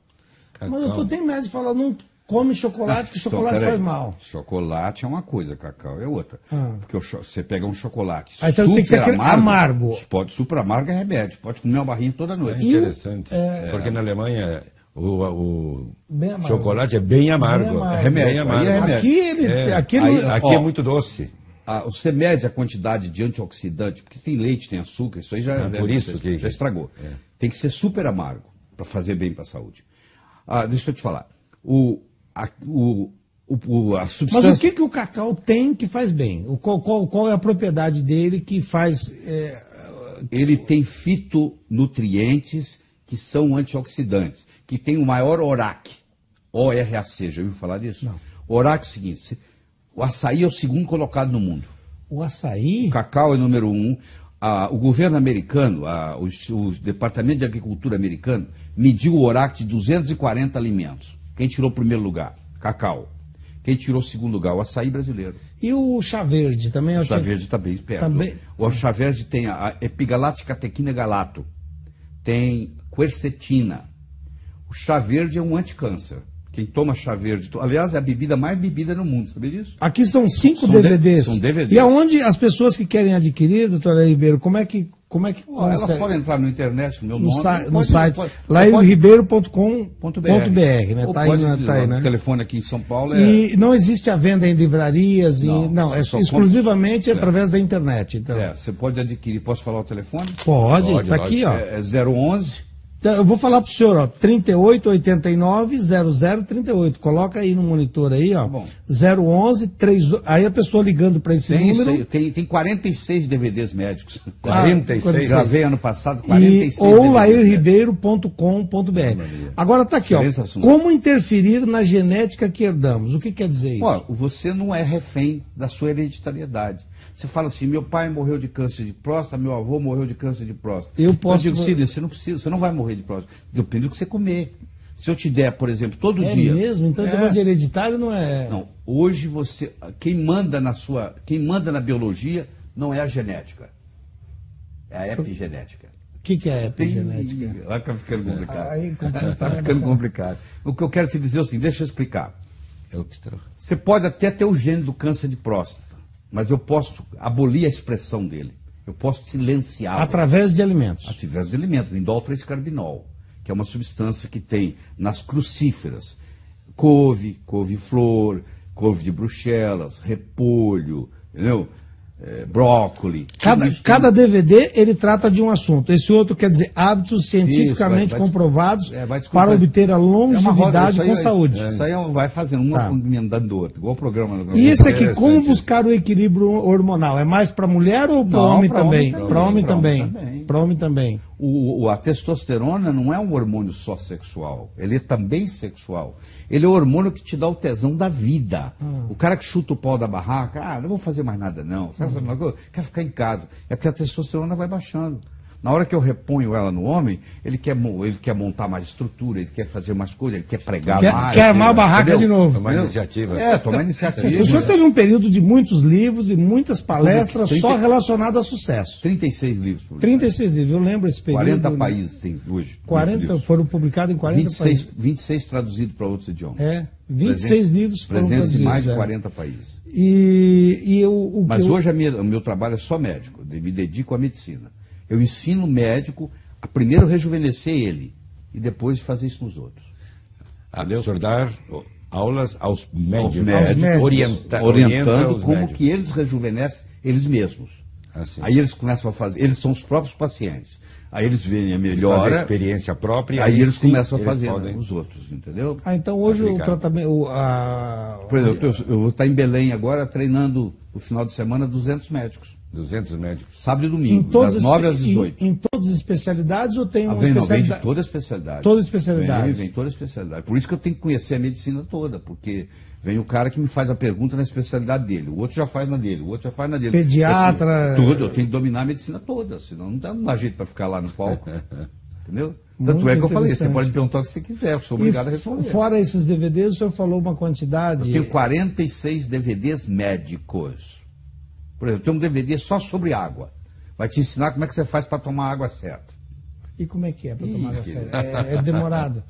Mas eu tenho medo de falar, não come chocolate, que chocolate faz mal. Chocolate é uma coisa, cacau é outra. Porque você pega um chocolate então tem que ser amargo. Super amargo é remédio. Pode comer uma barrinha toda noite. É interessante. Porque na Alemanha o chocolate é bem amargo. É remédio. Bem amargo. Aqui é muito doce. Você mede a quantidade de antioxidante, porque tem leite, tem açúcar, isso aí já estragou. Tem que ser super amargo para fazer bem para a saúde. Deixa eu te falar. A substância... Mas o que o cacau tem que faz bem? Qual é a propriedade dele que faz... Ele tem fitonutrientes que são antioxidantes, que tem o maior ORAC. ORAC, já ouviu falar disso? Não. ORAC é o seguinte, o açaí é o segundo colocado no mundo. O açaí? O cacau é número 1. O governo americano, o Departamento de Agricultura americano, mediu o ORAC de 240 alimentos. Quem tirou o primeiro lugar? Cacau. Quem tirou o segundo lugar? O açaí brasileiro. E o chá verde também? O chá verde está bem perto. Também... O chá verde tem a epigalatecatequina galato, tem quercetina. O chá verde é um anticâncer. Quem toma chá verde... Aliás, é a bebida mais bebida no mundo, sabia disso? Aqui são 5 DVDs. São DVDs. E aonde as pessoas que querem adquirir, doutor Ribeiro, como é que elas podem entrar na internet, no meu nome. No site lairribeiro.com.br, né? Tá aí, né? O telefone aqui em São Paulo E não existe a venda em livrarias? Não, é exclusivamente através da internet. Então. Você pode adquirir. Posso falar o telefone? Pode, tá aqui, ó. É 011... Eu vou falar pro senhor, ó, 3889-0038. Coloca aí no monitor aí, ó. Tá 011 aí a pessoa ligando para esse número. Tem 46 DVDs médicos. 46. Gravei ano passado 46 ou lairribeiro.com.br. Agora tá aqui, ó. Como interferir na genética que herdamos? O que quer dizer isso? Você não é refém da sua hereditariedade. Você fala assim, meu pai morreu de câncer de próstata, meu avô morreu de câncer de próstata. Eu digo, Cília, você não precisa, você não vai morrer de próstata. Depende do que você comer. Se eu te der, por exemplo, todo dia... É mesmo? Então, esse negócio de hereditário não é... Não, hoje quem manda na biologia não é a genética, é a epigenética. O que é a epigenética? Olha que tá ficando complicado. Está ficando complicado. O que eu quero te dizer é assim, deixa eu explicar. Você pode até ter o gene do câncer de próstata, mas eu posso abolir a expressão dele. Eu posso silenciá-lo. Através de alimentos. Através de alimentos, indol 3-carbinol, que é uma substância que tem nas crucíferas couve-flor, couve de Bruxelas, repolho, entendeu? Brócoli. Cada DVD ele trata de um assunto. Esse outro quer dizer hábitos cientificamente comprovados para obter a longevidade com saúde. Isso aí vai fazendo uma emendando outra, igual o programa. E esse aqui, como buscar o equilíbrio hormonal? É mais para mulher ou para homem também? Para homem também. Para homem também. A testosterona não é um hormônio só sexual, ele é também sexual. Ele é o hormônio que te dá o tesão da vida. O cara que chuta o pau da barraca, não vou fazer mais nada não, quer ficar em casa. É porque a testosterona vai baixando. Na hora que eu reponho ela no homem, ele quer montar mais estrutura, ele quer fazer mais coisas, ele quer pregar mais. Quer armar a barraca de novo. Tomar iniciativa. Tomar iniciativa. O senhor teve um período de muitos livros e muitas palestras só relacionadas a sucesso. 36 livros publicados. 36 livros, eu lembro esse período. 40 países tem hoje. 40 foram publicados em 40 países. 26 traduzidos para outros idiomas. 26 livros foram traduzidos. Presentes em mais de 40 países. Mas hoje o meu trabalho é só médico, eu me dedico à medicina. Eu ensino o médico a primeiro rejuvenescer ele e depois fazer isso nos outros. O senhor dar aulas aos médicos. Orientando como que eles rejuvenescem eles mesmos. Assim. Aí eles começam a fazer, eles são os próprios pacientes. Aí eles veem a melhora. Fazer experiência própria. Aí eles começam a fazer os outros, entendeu? Então hoje o tratamento... Por exemplo, eu vou estar em Belém agora treinando no final de semana 200 médicos. 200 médicos. Sábado e domingo, das 9 às 18. Em todas as especialidades ou tem uma especialidade? Vem de toda a especialidade. Toda a especialidade. Vem toda a especialidade. Por isso que eu tenho que conhecer a medicina toda, porque vem o cara que me faz a pergunta na especialidade dele, o outro já faz na dele, o outro já faz na dele. Pediatra... Tudo, eu tenho que dominar a medicina toda, senão não dá jeito para ficar lá no palco. Entendeu? Tanto é que eu falei, você pode perguntar o que você quiser, eu sou obrigado a responder. Fora esses DVDs, o senhor falou uma quantidade... Eu tenho 46 DVDs médicos. Por exemplo, tem um DVD só sobre água. Vai te ensinar como é que você faz para tomar água certa. E como é que é para tomar água certa? É demorado?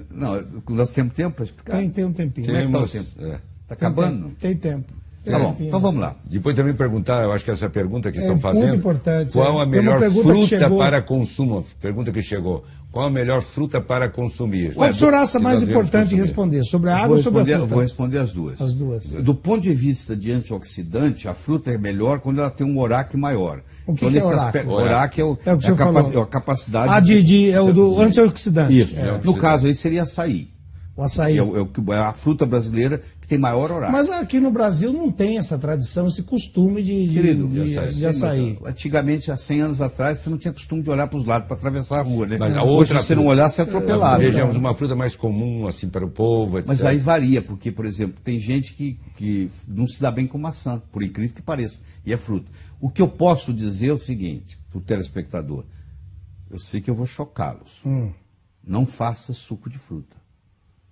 Não, nós temos tempo para explicar? Tem um tempinho. Como é que está o tempo? Está acabando? Tem tempo. Tá bom, então vamos lá. Depois também perguntar, eu acho que essa pergunta que estão fazendo... Muito importante. Qual a melhor fruta para consumo? Pergunta que chegou. Qual a melhor fruta para consumir? Qual a senhor acha mais importante responder? Sobre a água ou sobre a fruta? Eu vou responder as duas. As duas. Do ponto de vista de antioxidante, a fruta é melhor quando ela tem um ORAC maior. O que é ORAC? ORAC é a capacidade... É o do antioxidante. Isso. No caso aí seria açaí. O açaí. É a fruta brasileira que tem maior horário. Mas aqui no Brasil não tem essa tradição, esse costume de açaí. Antigamente, há 100 anos atrás, você não tinha costume de olhar para os lados para atravessar a rua, né? Mas a outra, se você não olhar, você é atropelado. Vejamos uma fruta mais comum, assim, para o povo, etc. Mas aí varia, porque, por exemplo, tem gente que não se dá bem com maçã, por incrível que pareça, e é fruta. O que eu posso dizer é o seguinte, para o telespectador, eu sei que eu vou chocá-los. Não faça suco de fruta.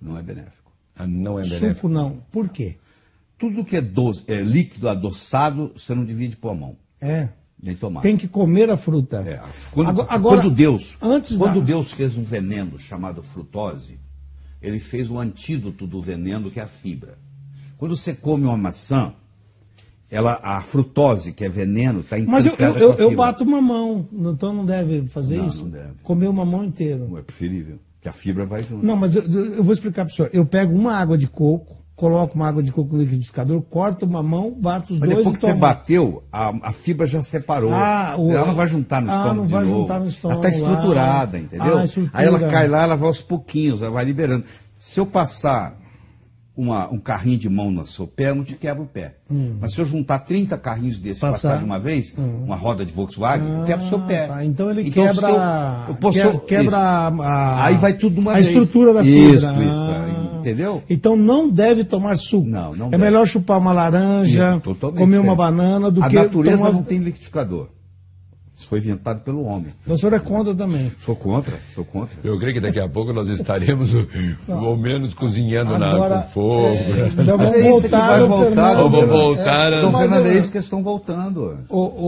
Não é benéfico. Não é benéfico? Suco não. Por quê? Tudo que é doce, líquido adoçado, você não divide por mão. Nem tomar. Tem que comer a fruta. Quando Deus fez um veneno chamado frutose, ele fez um antídoto do veneno, que é a fibra. Quando você come uma maçã, a frutose, que é veneno, está encantada. Mas eu bato uma mão, então não deve fazer isso? Não deve. Comer uma mão inteira. Não é preferível, que a fibra vai junto. Não, mas eu vou explicar para o senhor. Eu pego uma água de coco, coloco uma água de coco no liquidificador, corto uma mão, bato os dois e tomo. Depois que você bateu, a fibra já separou. Ela não vai juntar no estômago não vai juntar no estômago. Ela está estruturada, entendeu? Aí ela cai lá, ela vai aos pouquinhos, ela vai liberando. Se eu passar um carrinho de mão no seu pé, eu não te quebra o pé. Mas se eu juntar 30 carrinhos desses e passar de uma vez, uma roda de Volkswagen, eu quebro o seu pé. Tá. Então ele quebra aí vai tudo de uma vez. A estrutura da fibra. Isso, entendeu? Então não deve tomar suco. Não é melhor chupar uma laranja, comer uma banana do que... A natureza não tem liquidificador. Isso foi inventado pelo homem. Então o senhor é contra também? Sou contra. Eu creio que daqui a pouco nós estaremos, ao menos, cozinhando com fogo. Mas é isso que vai voltar. Vou voltar. Então, Fernando, é isso que eles estão voltando.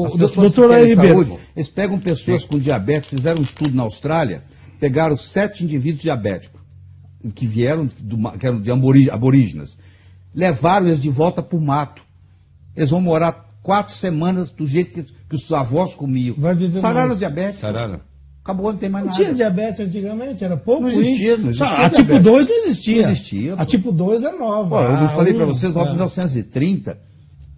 As pessoas que querem saúde, eles pegam pessoas com diabetes, fizeram um estudo na Austrália, pegaram 7 indivíduos diabéticos, que eram de aborígenas, levaram eles de volta para o mato. Eles vão morar 4 semanas do jeito que os avós comiam. Sararam diabetes. Sararam. Acabou, não tem mais nada. Não tinha diabetes antigamente, era pouco. Não existia. A tipo 2 não existia. Não existia. A tipo 2 é nova. Eu não falei para vocês, em 1930,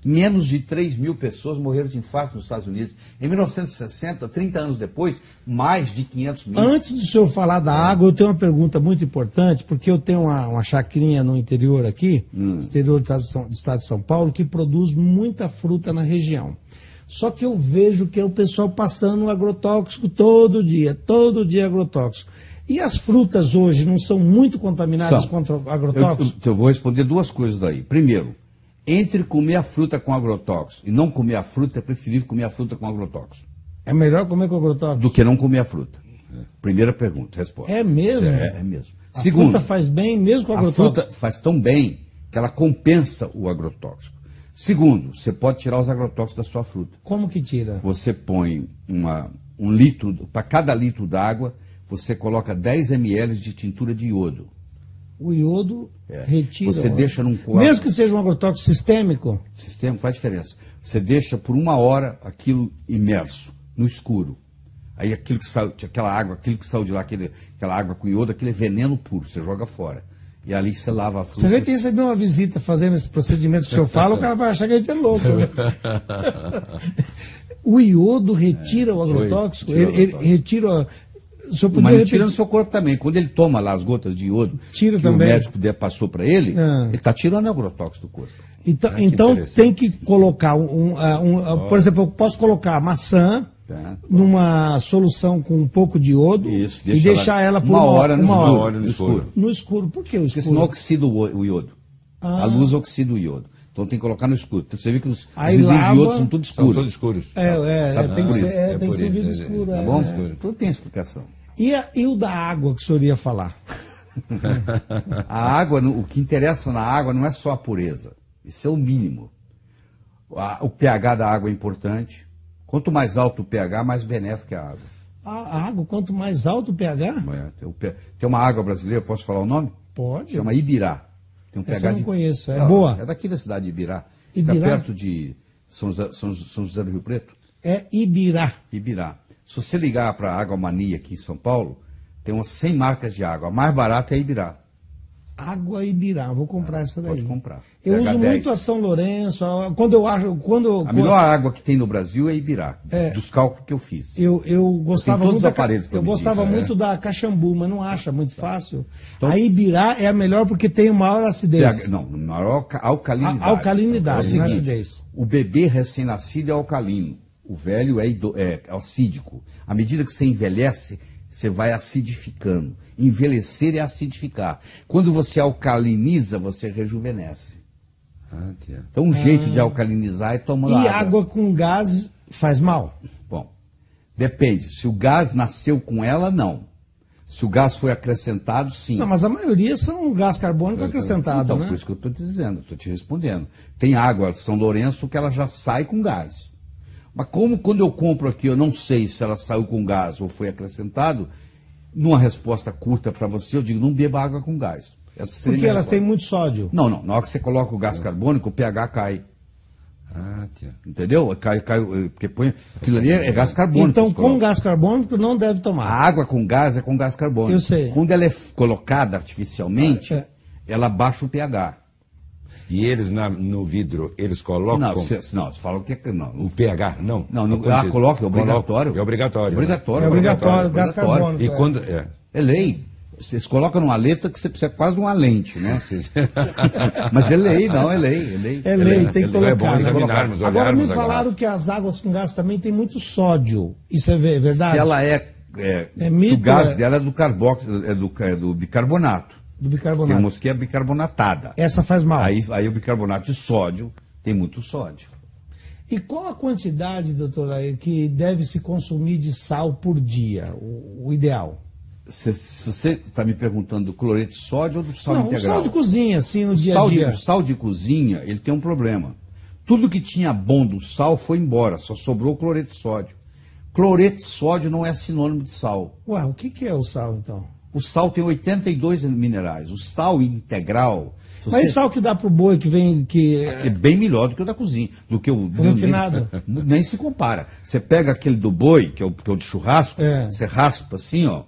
menos de 3 mil pessoas morreram de infarto nos Estados Unidos. Em 1960, 30 anos depois, mais de 500 mil. Antes do senhor falar da água, eu tenho uma pergunta muito importante, porque eu tenho uma chacrinha no interior aqui, no exterior do estado de São Paulo, que produz muita fruta na região. Só que eu vejo que é o pessoal passando agrotóxico todo dia agrotóxico. E as frutas hoje não são muito contaminadas contra agrotóxicos? Eu vou responder 2 coisas daí. Primeiro, entre comer a fruta com agrotóxico e não comer a fruta, é preferível comer a fruta com agrotóxico. É melhor comer com agrotóxico? Do que não comer a fruta. Primeira pergunta, resposta. É mesmo? É mesmo. A fruta faz bem mesmo com agrotóxico? A fruta faz tão bem que ela compensa o agrotóxico. Segundo, você pode tirar os agrotóxicos da sua fruta. Como que tira? Você põe um litro, para cada litro d'água, você coloca 10 ml de tintura de iodo. O iodo retira. Você deixa num quarto. Mesmo que seja um agrotóxico sistêmico? Sistêmico faz diferença. Você deixa por 1 hora aquilo imerso, no escuro. Aí aquilo que saiu de lá, aquela água com iodo, aquele é veneno puro, você joga fora. E ali você lava a fruta. Se a gente receber uma visita fazendo esse procedimento que o senhor fala, o cara vai achar que a gente é louco. Né? O iodo retira o agrotóxico? Ele retira... Mas ele tira no seu corpo também. Quando ele toma lá as gotas de iodo que o médico passou para ele, ele está tirando o agrotóxico do corpo. Então tem que colocar por exemplo, eu posso colocar maçã numa solução com um pouco de iodo e deixar ela por 1 hora no escuro. No escuro. Por que o escuro? Porque senão oxida o iodo. A luz oxida o iodo. Então tem que colocar no escuro. Então, você vê que os vidros de iodo são todos escuros. São todos escuros. Tem que ser vidro escuro. Tá bom? Tudo tem explicação. E o da água que o senhor ia falar? A água, o que interessa na água não é só a pureza. Isso é o mínimo. O pH da água é importante. Quanto mais alto o pH, mais benéfica é a água. A água, quanto mais alto o pH? Tem uma água brasileira, posso falar o nome? Pode. Chama Ibirá. Tem um pH eu não conheço. É boa? É daqui da cidade de Ibirá. Fica perto de São José do Rio Preto. É Ibirá. Ibirá. Se você ligar para a Água Mania aqui em São Paulo, tem umas 100 marcas de água. A mais barata é Ibirá. Água Ibirá, vou comprar essa daí. Pode comprar. Eu uso muito a São Lourenço. A melhor água que tem no Brasil é Ibirá, dos cálculos que eu fiz. Eu gostava muito muito da Caxambu, mas não acha muito fácil. Então, a Ibirá é a melhor porque tem maior acidez. Maior alcalinidade. Alcalinidade, é o seguinte, acidez. O bebê recém-nascido é alcalino, o velho é acídico. À medida que você envelhece, você vai acidificando. Envelhecer é acidificar. Quando você alcaliniza, você rejuvenesce. Então, um jeito de alcalinizar é tomando água. E água com gás faz mal? Bom, depende. Se o gás nasceu com ela, não. Se o gás foi acrescentado, sim. Não, mas a maioria são gás carbônico acrescentado, então, né? Por isso que eu estou te dizendo, estou te respondendo. Tem água São Lourenço que ela já sai com gás. Mas como quando eu compro aqui, eu não sei se ela saiu com gás ou foi acrescentado, numa resposta curta para você, eu digo, não beba água com gás. Porque elas têm muito sódio. Não, na hora que você coloca o gás carbônico, o pH cai. Tia. Entendeu? Cai, porque põe, aquilo ali é gás carbônico. Então, com gás carbônico não deve tomar. A água com gás é com gás carbônico. Eu sei. Quando ela é colocada artificialmente, ela baixa o pH. E eles no vidro, eles colocam... Não, você fala que é... Não, o pH, não? Não, coloca, é obrigatório. É obrigatório. Obrigatório. É obrigatório, gás carbônico. E quando... É lei. Vocês colocam numa letra que você precisa quase de uma lente, né? Mas é lei, não, é lei. É lei, tem que colocar. É bom examinarmos, Agora me falaram que as águas com gás também tem muito sódio. Isso é verdade? Se ela mito, o gás dela é do carboxilo, é do bicarbonato. Do bicarbonato. Tem umas que é bicarbonatada. Essa faz mal. Aí o bicarbonato de sódio tem muito sódio. E qual a quantidade, doutor Lair, que deve se consumir de sal por dia, o ideal? Se você está me perguntando do cloreto de sódio ou do sal integral? O sal de cozinha, assim, no dia a dia. O sal de cozinha, ele tem um problema. Tudo que tinha bom do sal foi embora, só sobrou o cloreto de sódio. Cloreto de sódio não é sinônimo de sal. Ué, o que é o sal, então? O sal tem 82 minerais. O sal integral... Mas sal que dá pro boi que vem... É bem melhor do que o da cozinha. Do que o refinado. Nem se compara. Você pega aquele do boi, que é o de churrasco, você raspa assim, ó.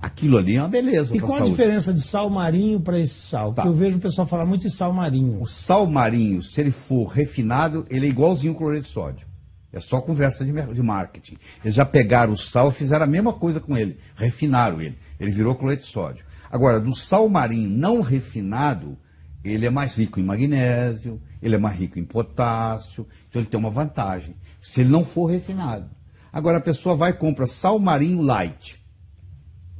Aquilo ali é uma beleza. E qual a diferença de sal marinho para esse sal? Porque eu vejo o pessoal falar muito de sal marinho. O sal marinho, se ele for refinado, ele é igualzinho ao cloreto de sódio. É só conversa de marketing. Eles já pegaram o sal e fizeram a mesma coisa com ele. Refinaram ele. Ele virou cloreto de sódio. Agora, do sal marinho não refinado, ele é mais rico em magnésio, ele é mais rico em potássio, então ele tem uma vantagem, se ele não for refinado. Agora a pessoa vai e compra sal marinho light.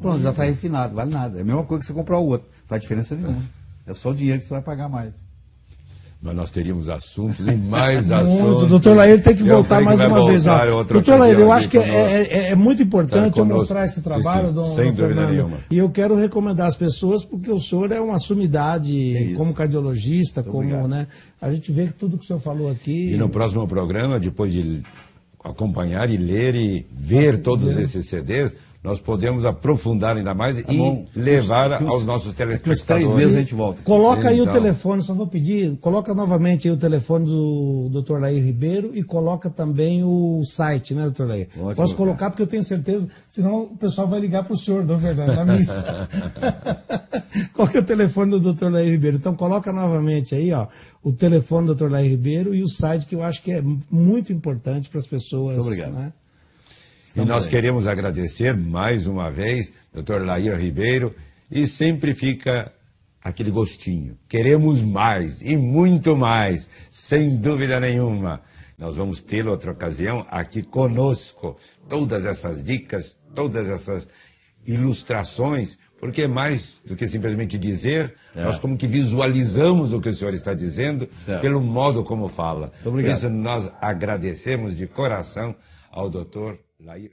Pronto, já está refinado, vale nada. É a mesma coisa que você comprar o outro, não faz diferença nenhuma. É só o dinheiro que você vai pagar mais. Mas nós teríamos assuntos e mais assuntos. O doutor Lair tem que voltar mais uma vez. Doutor Lair, eu acho que é muito importante eu mostrar esse trabalho, sem dúvida nenhuma. E eu quero recomendar às pessoas, porque o senhor é uma sumidade como cardiologista, como, né? A gente vê que tudo que o senhor falou aqui... E no próximo programa, depois de acompanhar e ler e ver todos esses CDs, nós podemos aprofundar ainda mais e levar aos nossos telespectadores. 3 meses a gente volta. Coloca aí o telefone, só vou pedir, coloca novamente aí o telefone do Dr. Lair Ribeiro e coloca também o site, né, Dr. Lair? Posso colocar porque eu tenho certeza, senão o pessoal vai ligar para o senhor, não é verdade, na missa. Qual que é o telefone do Dr. Lair Ribeiro? Então coloca novamente aí, ó, o telefone do Dr. Lair Ribeiro e o site, que eu acho que é muito importante para as pessoas. Muito obrigado. Né? E nós queremos agradecer mais uma vez, Dr. Lair Ribeiro, e sempre fica aquele gostinho. Queremos mais e muito mais, sem dúvida nenhuma. Nós vamos ter outra ocasião aqui conosco, todas essas dicas, todas essas ilustrações, porque mais do que simplesmente dizer, nós como que visualizamos o que o senhor está dizendo, pelo modo como fala. Por isso nós agradecemos de coração ao Dr. Lair.